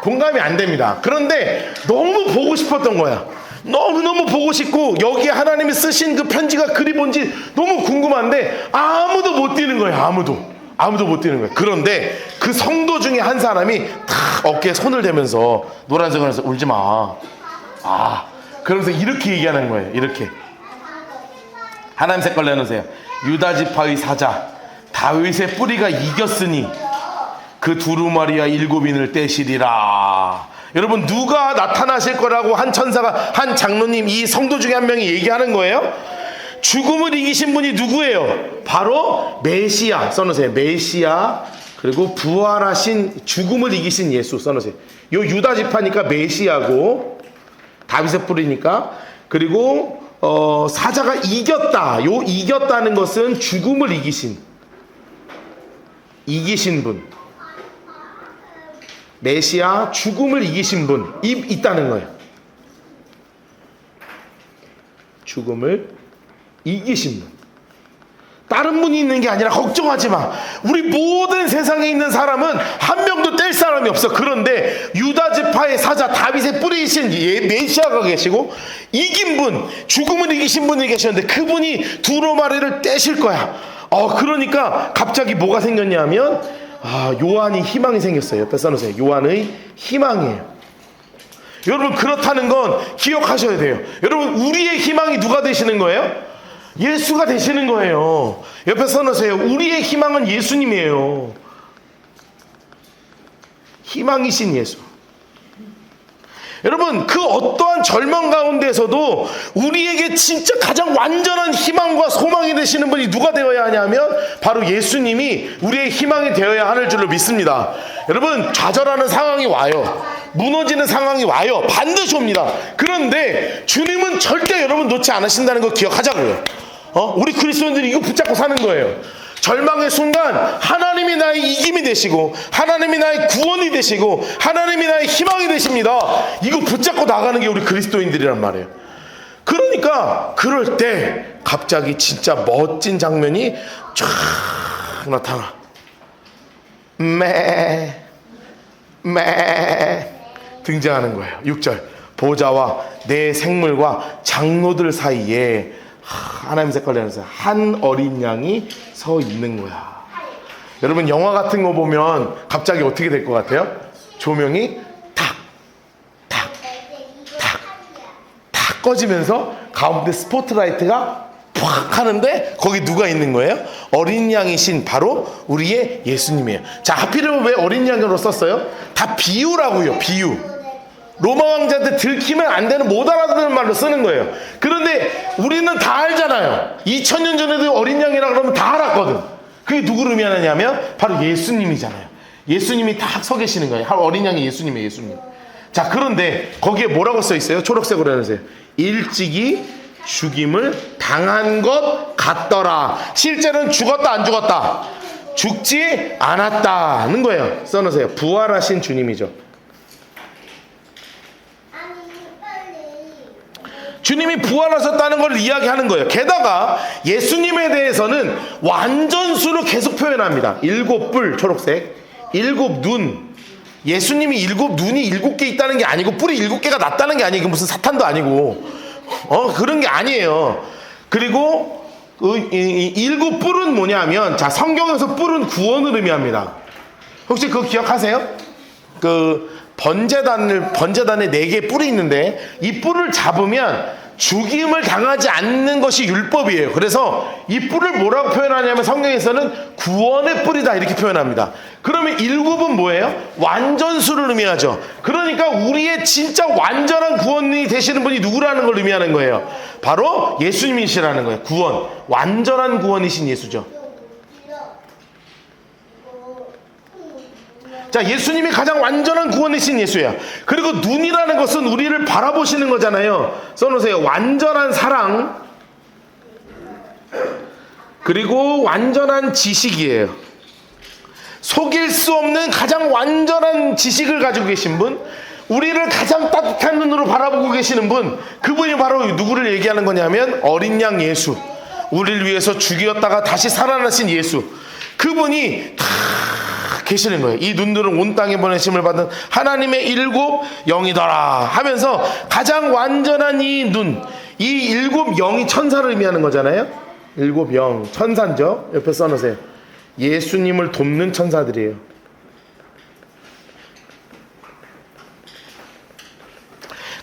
공감이 안 됩니다. 그런데 너무 보고 싶었던 거야. 너무너무 보고 싶고 여기에 하나님이 쓰신 그 편지가 글이 뭔지 너무 궁금한데 아무도 못 뛰는 거예요. 아무도 못 뛰는 거예요. 그런데 그 성도 중에 한 사람이 탁 어깨에 손을 대면서 노란색을 해서 울지 마. 그러면서 이렇게 얘기하는 거예요. 이렇게 하나님 색깔 내놓으세요. 유다 지파의 사자 다윗의 뿌리가 이겼으니 그 두루마리와 7인을 떼시리라. 여러분 누가 나타나실 거라고 한 천사가 한 장로님 이 성도 중에 한 명이 얘기하는 거예요. 죽음을 이기신 분이 누구예요? 바로 메시아. 써놓으세요. 메시아. 그리고 부활하신 죽음을 이기신 예수. 써놓으세요. 요 유다 지파니까 메시아고 다윗의 뿌리니까. 그리고 사자가 이겼다. 요 이겼다는 것은 죽음을 이기신 분. 메시아 죽음을 이기신 분 있다는 거예요. 죽음을 이기신 분. 다른 분이 있는 게 아니라 걱정하지 마. 우리 모든 세상에 있는 사람은 한 명도 뗄 사람이 없어. 그런데 유다 지파의 사자 다윗의 뿌리이신 메시아가 계시고 이긴 분, 죽음을 이기신 분이 계셨는데 그분이 두루마리를 떼실 거야. 그러니까 갑자기 뭐가 생겼냐면 요한이 희망이 생겼어요. 옆에 써놓으세요. 요한의 희망이에요. 여러분 그렇다는 건 기억하셔야 돼요. 여러분 우리의 희망이 누가 되시는 거예요? 예수가 되시는 거예요. 옆에 써놓으세요. 우리의 희망은 예수님이에요. 희망이신 예수. 여러분 그 어떠한 절망 가운데서도 우리에게 진짜 가장 완전한 희망과 소망이 되시는 분이 누가 되어야 하냐면 바로 예수님이 우리의 희망이 되어야 하는 줄로 믿습니다. 여러분 좌절하는 상황이 와요. 무너지는 상황이 와요. 반드시 옵니다. 그런데 주님은 절대 여러분 놓지 않으신다는 거 기억하자고요. 우리 그리스도인들이 이거 붙잡고 사는 거예요. 절망의 순간 하나님이 나의 이김이 되시고 하나님이 나의 구원이 되시고 하나님이 나의 희망이 되십니다. 이거 붙잡고 나가는 게 우리 그리스도인들이란 말이에요. 그러니까 그럴 때 갑자기 진짜 멋진 장면이 쫙 나타나. 등장하는 거예요. 6절 보좌와 내 생물과 장로들 사이에 하나님 색깔 내면서 한 어린 양이 서 있는 거야. 여러분 영화 같은 거 보면 갑자기 어떻게 될 것 같아요? 조명이 탁 꺼지면서 가운데 스포트라이트가 팍 하는데 거기 누가 있는 거예요? 어린 양이신 바로 우리의 예수님이에요. 자, 하필이면 왜 어린 양으로 썼어요? 다 비유라고요. 비유. 로마 왕자한테 들키면 안 되는 못 알아듣는 말로 쓰는 거예요. 그런데 우리는 다 알잖아요. 2000년 전에도 어린 양이라 그러면 다 알았거든. 그게 누구를 의미하느냐면 바로 예수님이잖아요. 예수님이 딱 서 계시는 거예요. 어린 양이 예수님이에요. 예수님. 자, 그런데 거기에 뭐라고 써 있어요? 초록색으로 해주세요. 일찍이 죽임을 당한 것 같더라. 실제로는 죽었다 안 죽었다? 죽지 않았다는 거예요. 써놓으세요. 부활하신 주님이죠. 주님이 부활하셨다는 걸 이야기하는 거예요. 게다가 예수님에 대해서는 완전수로 계속 표현합니다. 7뿔 초록색, 7눈. 예수님이 7눈이 7개 있다는 게 아니고 뿔이 7개가 났다는 게 아니고 무슨 사탄도 아니고 그런 게 아니에요. 그리고 7뿔은 뭐냐면, 자, 성경에서 뿔은 구원을 의미합니다. 혹시 그거 기억하세요? 번제단에 4개의 뿔이 있는데 이 뿔을 잡으면 죽임을 당하지 않는 것이 율법이에요. 그래서 이 뿔을 뭐라고 표현하냐면 성경에서는 구원의 뿔이다 이렇게 표현합니다. 그러면 7은 뭐예요? 완전수를 의미하죠. 그러니까 우리의 진짜 완전한 구원이 되시는 분이 누구라는 걸 의미하는 거예요. 바로 예수님이시라는 거예요. 구원, 완전한 구원이신 예수죠. 자, 예수님이 가장 완전한 구원이신 예수예요. 그리고 눈이라는 것은 우리를 바라보시는 거잖아요. 써놓으세요. 완전한 사랑, 그리고 완전한 지식이에요. 속일 수 없는 가장 완전한 지식을 가지고 계신 분, 우리를 가장 따뜻한 눈으로 바라보고 계시는 분, 그분이 바로 누구를 얘기하는 거냐면 어린 양 예수, 우리를 위해서 죽였다가 다시 살아나신 예수, 그분이 다 계시는 거예요. 이 눈들은 온 땅에 보내심을 받은 하나님의 7 영이더라 하면서 가장 완전한 이 눈, 이 7 영이 천사를 의미하는 거잖아요. 7 영, 천사죠. 옆에 써놓으세요. 예수님을 돕는 천사들이에요.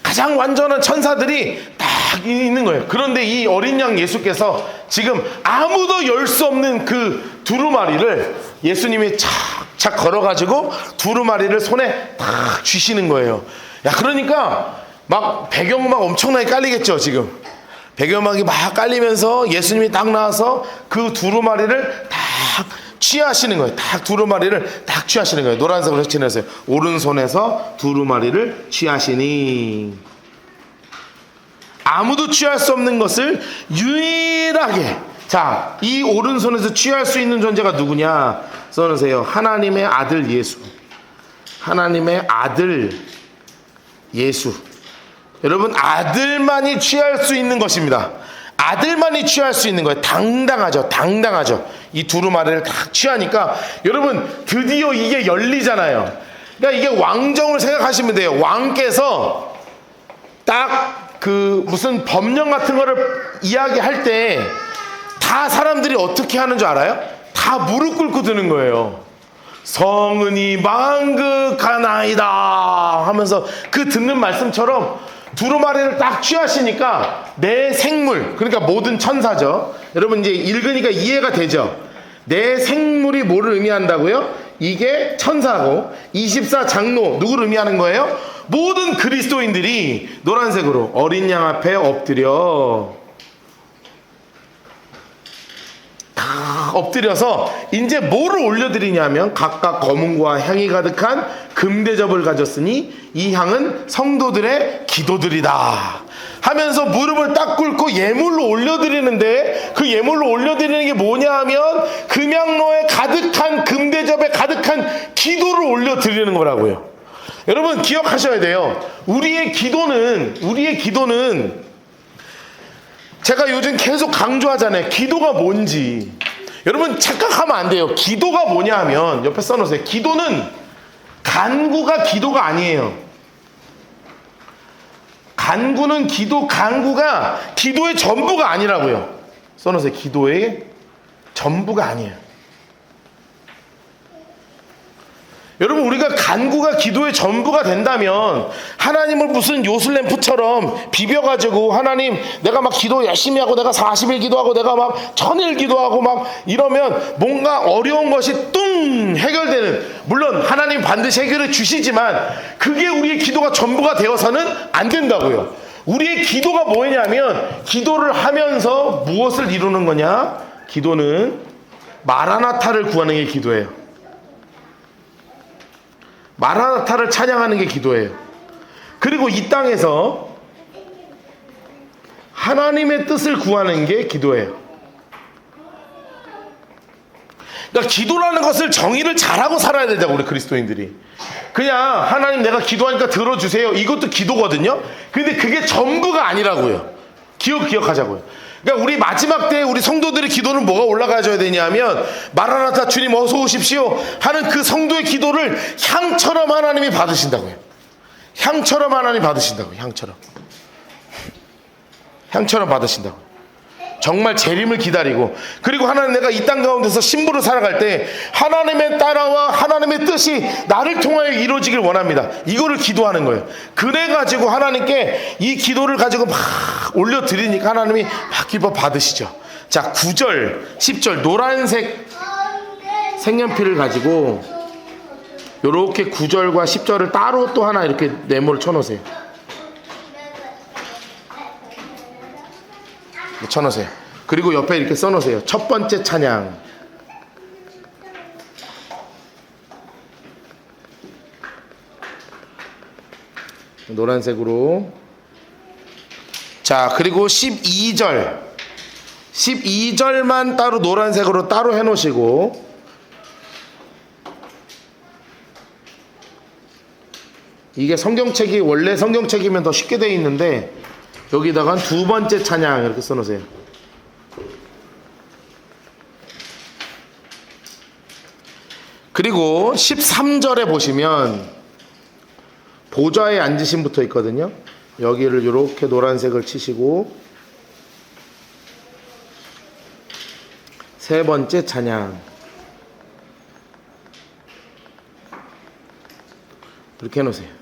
가장 완전한 천사들이 딱 있는 거예요. 그런데 이 어린 양 예수께서 지금 아무도 열 수 없는 그 두루마리를 예수님이 착착 걸어가지고 두루마리를 손에 딱 쥐시는 거예요. 야, 그러니까 막 배경음악 엄청나게 깔리겠죠. 지금 배경음악이 막 깔리면서 예수님이 딱 나와서 그 두루마리를 딱 취하시는 거예요. 딱 두루마리를 딱 취하시는 거예요. 노란색으로 칠해서요. 오른손에서 두루마리를 취하시니, 아무도 취할 수 없는 것을 유일하게, 자, 이 오른손에서 취할 수 있는 존재가 누구냐 써놓으세요. 하나님의 아들 예수. 하나님의 아들 예수. 여러분, 아들만이 취할 수 있는 것입니다. 아들만이 취할 수 있는 거예요. 당당하죠. 당당하죠. 이 두루마리를 딱 취하니까 여러분 드디어 이게 열리잖아요. 그러니까 이게 왕정을 생각하시면 돼요. 왕께서 딱 무슨 법령 같은 거를 이야기할 때 다 사람들이 어떻게 하는 줄 알아요? 다 무릎 꿇고 드는 거예요. 성은이 만극하나이다 하면서 그 듣는 말씀처럼 두루마리를 딱 취하시니까 내 생물, 그러니까 모든 천사죠. 여러분 이제 읽으니까 이해가 되죠. 내 생물이 뭐를 의미한다고요? 이게 천사고 24장로 누구를 의미하는 거예요? 모든 그리스도인들이 노란색으로 어린 양 앞에 엎드려 다 엎드려서 이제 뭐를 올려드리냐면 각각 검은과 향이 가득한 금대접을 가졌으니 이 향은 성도들의 기도들이다 하면서 무릎을 딱 꿇고 예물로 올려드리는데, 그 예물로 올려드리는 게 뭐냐 하면 금양로에 가득한 금대접에 가득한 기도를 올려드리는 거라고요. 여러분 기억하셔야 돼요. 우리의 기도는 제가 요즘 계속 강조하잖아요. 기도가 뭔지. 여러분 착각하면 안 돼요. 기도가 뭐냐 하면 옆에 써놓으세요. 기도는 간구가 기도가 아니에요. 간구는 간구가 기도의 전부가 아니라고요. 써놓으세요. 기도의 전부가 아니에요. 여러분, 우리가 간구가 기도의 전부가 된다면 하나님을 무슨 요술램프처럼 비벼가지고 하나님 내가 막 기도 열심히 하고 내가 40일 기도하고 내가 막 1000일 기도하고 막 이러면 뭔가 어려운 것이 뚱 해결되는, 물론 하나님 반드시 해결해 주시지만 그게 우리의 기도가 전부가 되어서는 안 된다고요. 우리의 기도가 뭐냐면 기도를 하면서 무엇을 이루는 거냐? 기도는 마라나타를 구하는 게 기도예요. 마라나타를 찬양하는 게 기도예요. 그리고 이 땅에서 하나님의 뜻을 구하는 게 기도예요. 그러니까 기도라는 것을 정의를 잘하고 살아야 된다고, 우리 그리스도인들이. 그냥 하나님 내가 기도하니까 들어주세요, 이것도 기도거든요. 근데 그게 전부가 아니라고요. 기억하자고요. 그러니까 우리 마지막 때에 우리 성도들의 기도는 뭐가 올라가줘야 되냐면 마라나타 주님 어서 오십시오 하는 그 성도의 기도를 향처럼 하나님이 받으신다고요. 향처럼 하나님 받으신다고요. 향처럼 받으신다고요. 정말 재림을 기다리고, 그리고 하나님 내가 이 땅 가운데서 신부로 살아갈 때 하나님의 따라와 하나님의 뜻이 나를 통하여 이루어지길 원합니다. 이거를 기도하는 거예요. 그래가지고 하나님께 이 기도를 가지고 막 올려드리니까 하나님이 막 기뻐 받으시죠. 자, 9절 10절 노란색 색연필을 가지고 이렇게 9절과 10절을 따로 또 하나 이렇게 네모를 쳐놓으세요. 쳐놓으세요. 그리고 옆에 이렇게 써놓으세요. 첫 번째 찬양. 노란색으로. 자, 그리고 12절만 따로 노란색으로 따로 해놓으시고, 이게 성경책이 원래 성경책이면 더 쉽게 되어 있는데 여기다가 두 번째 찬양 이렇게 써놓으세요. 그리고 13절에 보시면 보좌에 앉으신 붙어 있거든요. 여기를 이렇게 노란색을 치시고 세 번째 찬양 이렇게 해놓으세요.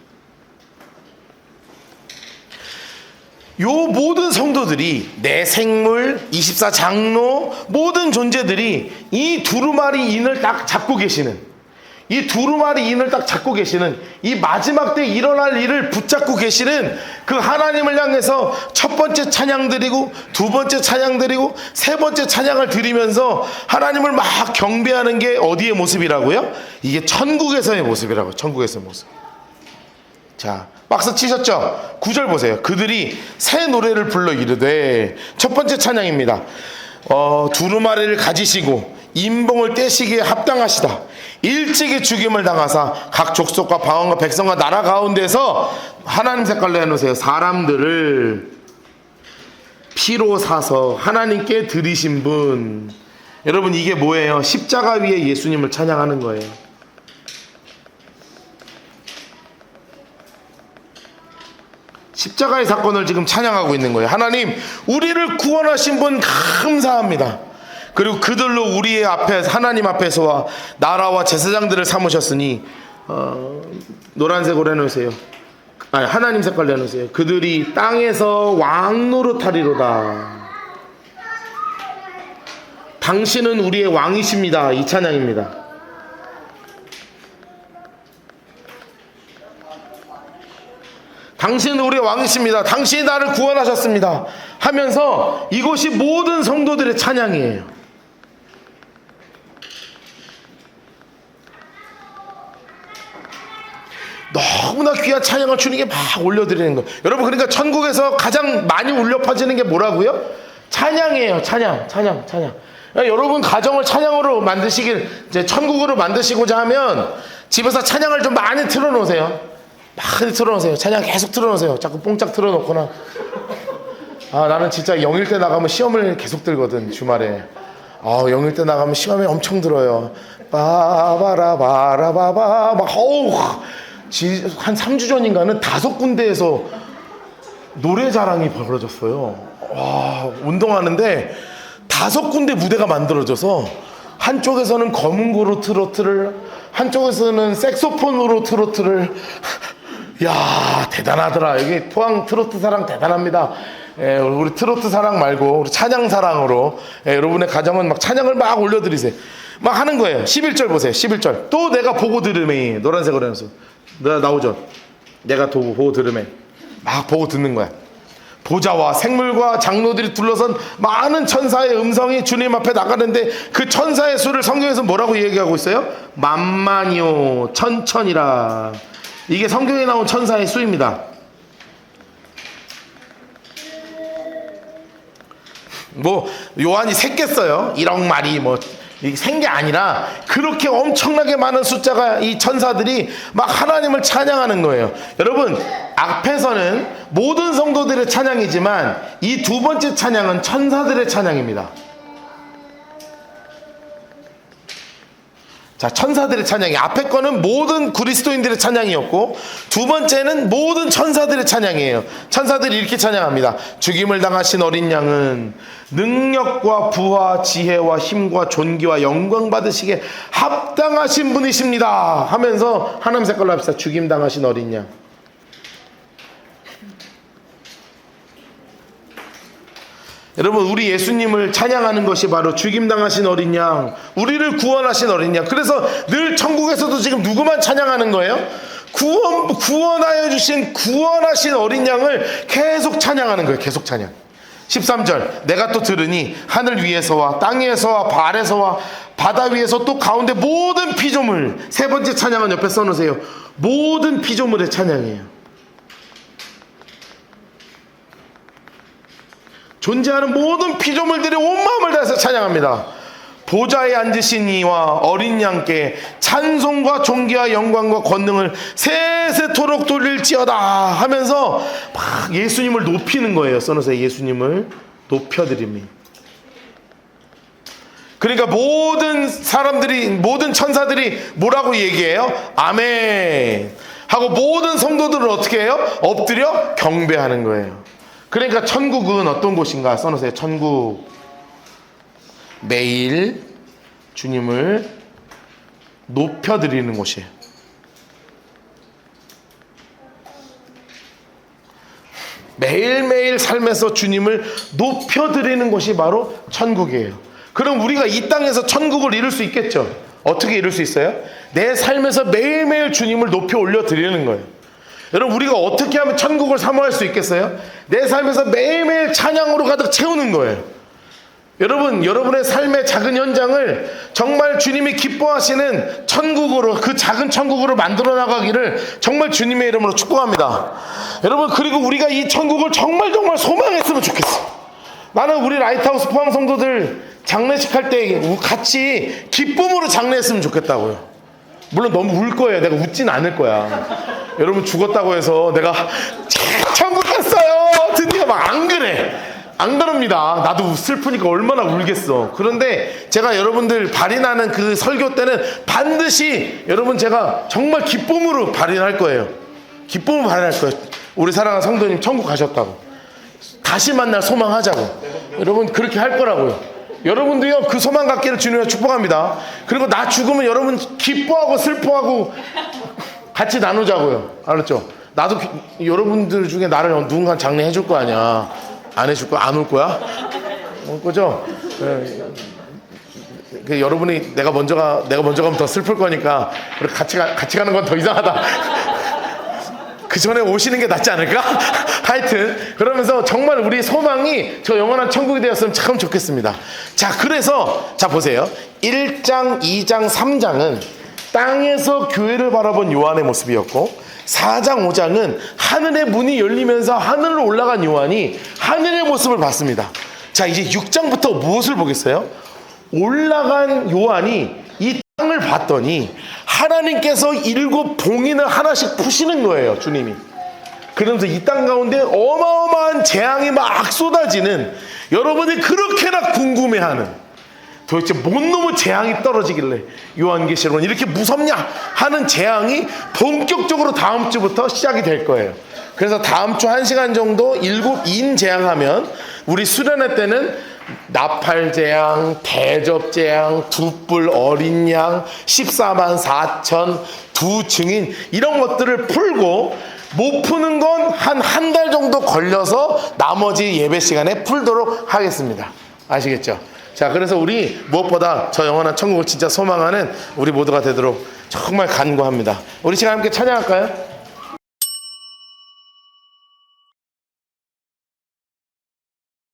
요 모든 성도들이, 내 생물, 24장로 모든 존재들이 이 두루마리 인을 딱 잡고 계시는, 이 두루마리 인을 딱 잡고 계시는, 이 마지막 때 일어날 일을 붙잡고 계시는 그 하나님을 향해서 첫 번째 찬양 드리고 두 번째 찬양 드리고 세 번째 찬양을 드리면서 하나님을 막 경배하는 게 어디의 모습이라고요? 이게 천국에서의 모습이라고요. 천국에서의 모습. 자, 박스 치셨죠? 9절 보세요. 그들이 새 노래를 불러 이르되, 첫 번째 찬양입니다. 두루마리를 가지시고 인봉을 떼시기에 합당하시다. 일찍이 죽임을 당하사 각 족속과 방언과 백성과 나라 가운데서, 하나님 색깔로 해놓으세요. 사람들을 피로 사서 하나님께 드리신 분. 여러분, 이게 뭐예요? 십자가 위에 예수님을 찬양하는 거예요. 십자가의 사건을 지금 찬양하고 있는 거예요. 하나님, 우리를 구원하신 분 감사합니다. 그리고 그들로 우리의 앞에, 하나님 앞에서와 나라와 제사장들을 삼으셨으니, 노란색으로 해놓으세요. 아니, 하나님 색깔로 해놓으세요. 그들이 땅에서 왕 노릇하리로다. 당신은 우리의 왕이십니다. 이 찬양입니다. 당신은 우리의 왕이십니다. 당신이 나를 구원하셨습니다. 하면서 이것이 모든 성도들의 찬양이에요. 너무나 귀한 찬양을 주님께 막 올려드리는 거예요. 여러분, 그러니까 천국에서 가장 많이 울려 퍼지는 게 뭐라고요? 찬양이에요. 찬양. 그러니까 여러분 가정을 찬양으로 만드시길, 이제 천국으로 만드시고자 하면 집에서 찬양을 좀 많이 틀어놓으세요. 많이 틀어놓으세요. 찬양 계속 틀어놓으세요. 자꾸 뽕짝 틀어놓거나. 나는 진짜 0일 때 나가면 시험을 계속 들거든, 주말에. 0일 때 나가면 시험이 엄청 들어요. 빠바라바라바바 막 한 3주 전인가는 5군데에서 노래자랑이 벌어졌어요. 운동하는데 5군데 무대가 만들어져서, 한쪽에서는 검은 고로 트로트를, 한쪽에서는 색소폰으로 트로트를 야 대단하더라. 여기 포항 트로트 사랑 대단합니다. 예, 우리 트로트 사랑 말고 우리 찬양 사랑으로 여러분의 가정은 막 찬양을 막 올려드리세요. 막 하는 거예요. 11절 보세요. 11절 또 내가 보고 들으매 노란색으로 해서 나오죠. 내가 보고 들으매 막 보고 듣는 거야. 보좌와 생물과 장로들이 둘러선 많은 천사의 음성이 주님 앞에 나가는데 그 천사의 수를 성경에서 뭐라고 얘기하고 있어요? 만만이요 천천이라. 이게 성경에 나온 천사의 수입니다. 뭐 요한이 셌겠어요. 1억 마리 뭐 센 게 아니라 그렇게 엄청나게 많은 숫자가 이 천사들이 막 하나님을 찬양하는 거예요. 여러분 앞에서는 모든 성도들의 찬양이지만 이 두 번째 찬양은 천사들의 찬양입니다. 자, 천사들의 찬양이 앞에 거는 모든 그리스도인들의 찬양이었고 두 번째는 모든 천사들의 찬양이에요. 천사들이 이렇게 찬양합니다. 죽임을 당하신 어린 양은 능력과 부와 지혜와 힘과 존귀와 영광 받으시기에 합당하신 분이십니다 하면서 하나님 색깔로 합시다. 죽임 당하신 어린 양. 여러분 우리 예수님을 찬양하는 것이 바로 죽임당하신 어린 양, 우리를 구원하신 어린 양. 그래서 늘 천국에서도 지금 누구만 찬양하는 거예요? 구원하여 주신 구원하신 어린 양을 계속 찬양하는 거예요. 계속 찬양. 13절 내가 또 들으니 하늘 위에서와 땅 위에서와 발에서와 바다 위에서 또 가운데 모든 피조물. 세 번째 찬양은 옆에 써놓으세요. 모든 피조물의 찬양이에요. 존재하는 모든 피조물들이 온 마음을 다해서 찬양합니다. 보좌에 앉으신 이와 어린 양께 찬송과 존귀와 영광과 권능을 세세토록 돌릴지어다 하면서 막 예수님을 높이는 거예요. 써놓으세요. 예수님을 높여드립니다. 그러니까 모든 사람들이, 모든 천사들이 뭐라고 얘기해요? 아멘 하고 모든 성도들은 어떻게 해요? 엎드려 경배하는 거예요. 그러니까 천국은 어떤 곳인가 써놓으세요. 천국 매일 주님을 높여드리는 곳이에요. 매일매일 삶에서 주님을 높여드리는 곳이 바로 천국이에요. 그럼 우리가 이 땅에서 천국을 이룰 수 있겠죠? 어떻게 이룰 수 있어요? 내 삶에서 매일매일 주님을 높여 올려드리는 거예요. 여러분 우리가 어떻게 하면 천국을 사모할 수 있겠어요? 내 삶에서 매일매일 찬양으로 가득 채우는 거예요. 여러분 여러분의 삶의 작은 현장을 정말 주님이 기뻐하시는 천국으로, 그 작은 천국으로 만들어 나가기를 정말 주님의 이름으로 축복합니다. 여러분 그리고 우리가 이 천국을 정말 소망했으면 좋겠어. 나는 우리 라이트하우스 포항 성도들 장례식 할 때 같이 기쁨으로 장례했으면 좋겠다고요. 물론 너무 울 거예요. 내가 웃진 않을 거야. 여러분 죽었다고 해서 내가 천국 갔어요 드디어 막 안 그래. 안 그럽니다. 나도 슬프니까 얼마나 울겠어. 그런데 제가 여러분들 발인하는 그 설교 때는 반드시 여러분 제가 정말 기쁨으로 발인할 거예요. 기쁨으로 발인할 거예요. 우리 사랑하는 성도님 천국 가셨다고, 다시 만날 소망하자고, 여러분 그렇게 할 거라고요. 여러분도요 그 소망 갖기를 주님과 축복합니다. 그리고 나 죽으면 여러분 기뻐하고 슬퍼하고 같이 나누자고요. 알았죠? 나도 여러분들 중에 나를 누군가 장례 해줄 거 아니야. 안 해줄 거야? 안 올 거야? 올 거죠? 여러분이 내가 먼저 가면 더 슬플 거니까 같이 가는 건 더 이상하다. 그 전에 오시는 게 낫지 않을까? 하여튼 그러면서 정말 우리 소망이 저 영원한 천국이 되었으면 참 좋겠습니다. 자, 그래서 자 보세요. 1장, 2장, 3장은 땅에서 교회를 바라본 요한의 모습이었고 4장, 5장은 하늘의 문이 열리면서 하늘로 올라간 요한이 하늘의 모습을 봤습니다. 자, 이제 6장부터 무엇을 보겠어요? 올라간 요한이 이 땅을 봤더니 하나님께서 7 봉인을 하나씩 푸시는 거예요. 주님이. 그러면서 이 땅 가운데 어마어마한 재앙이 막 쏟아지는, 여러분이 그렇게나 궁금해하는, 도대체 뭔 놈의 재앙이 떨어지길래 요한계시록은 이렇게 무섭냐 하는 재앙이 본격적으로 다음 주부터 시작이 될 거예요. 그래서 다음 주 1시간 정도 7인 재앙하면 우리 수련회 때는 나팔재앙, 대접재앙, 두뿔 어린 양, 14만 4천, 두 증인 이런 것들을 풀고 못 푸는 건 한 달 정도 걸려서 나머지 예배 시간에 풀도록 하겠습니다. 아시겠죠? 자, 그래서 우리 무엇보다 저 영원한 천국을 진짜 소망하는 우리 모두가 되도록 정말 간구합니다. 우리 시간 함께 찬양할까요?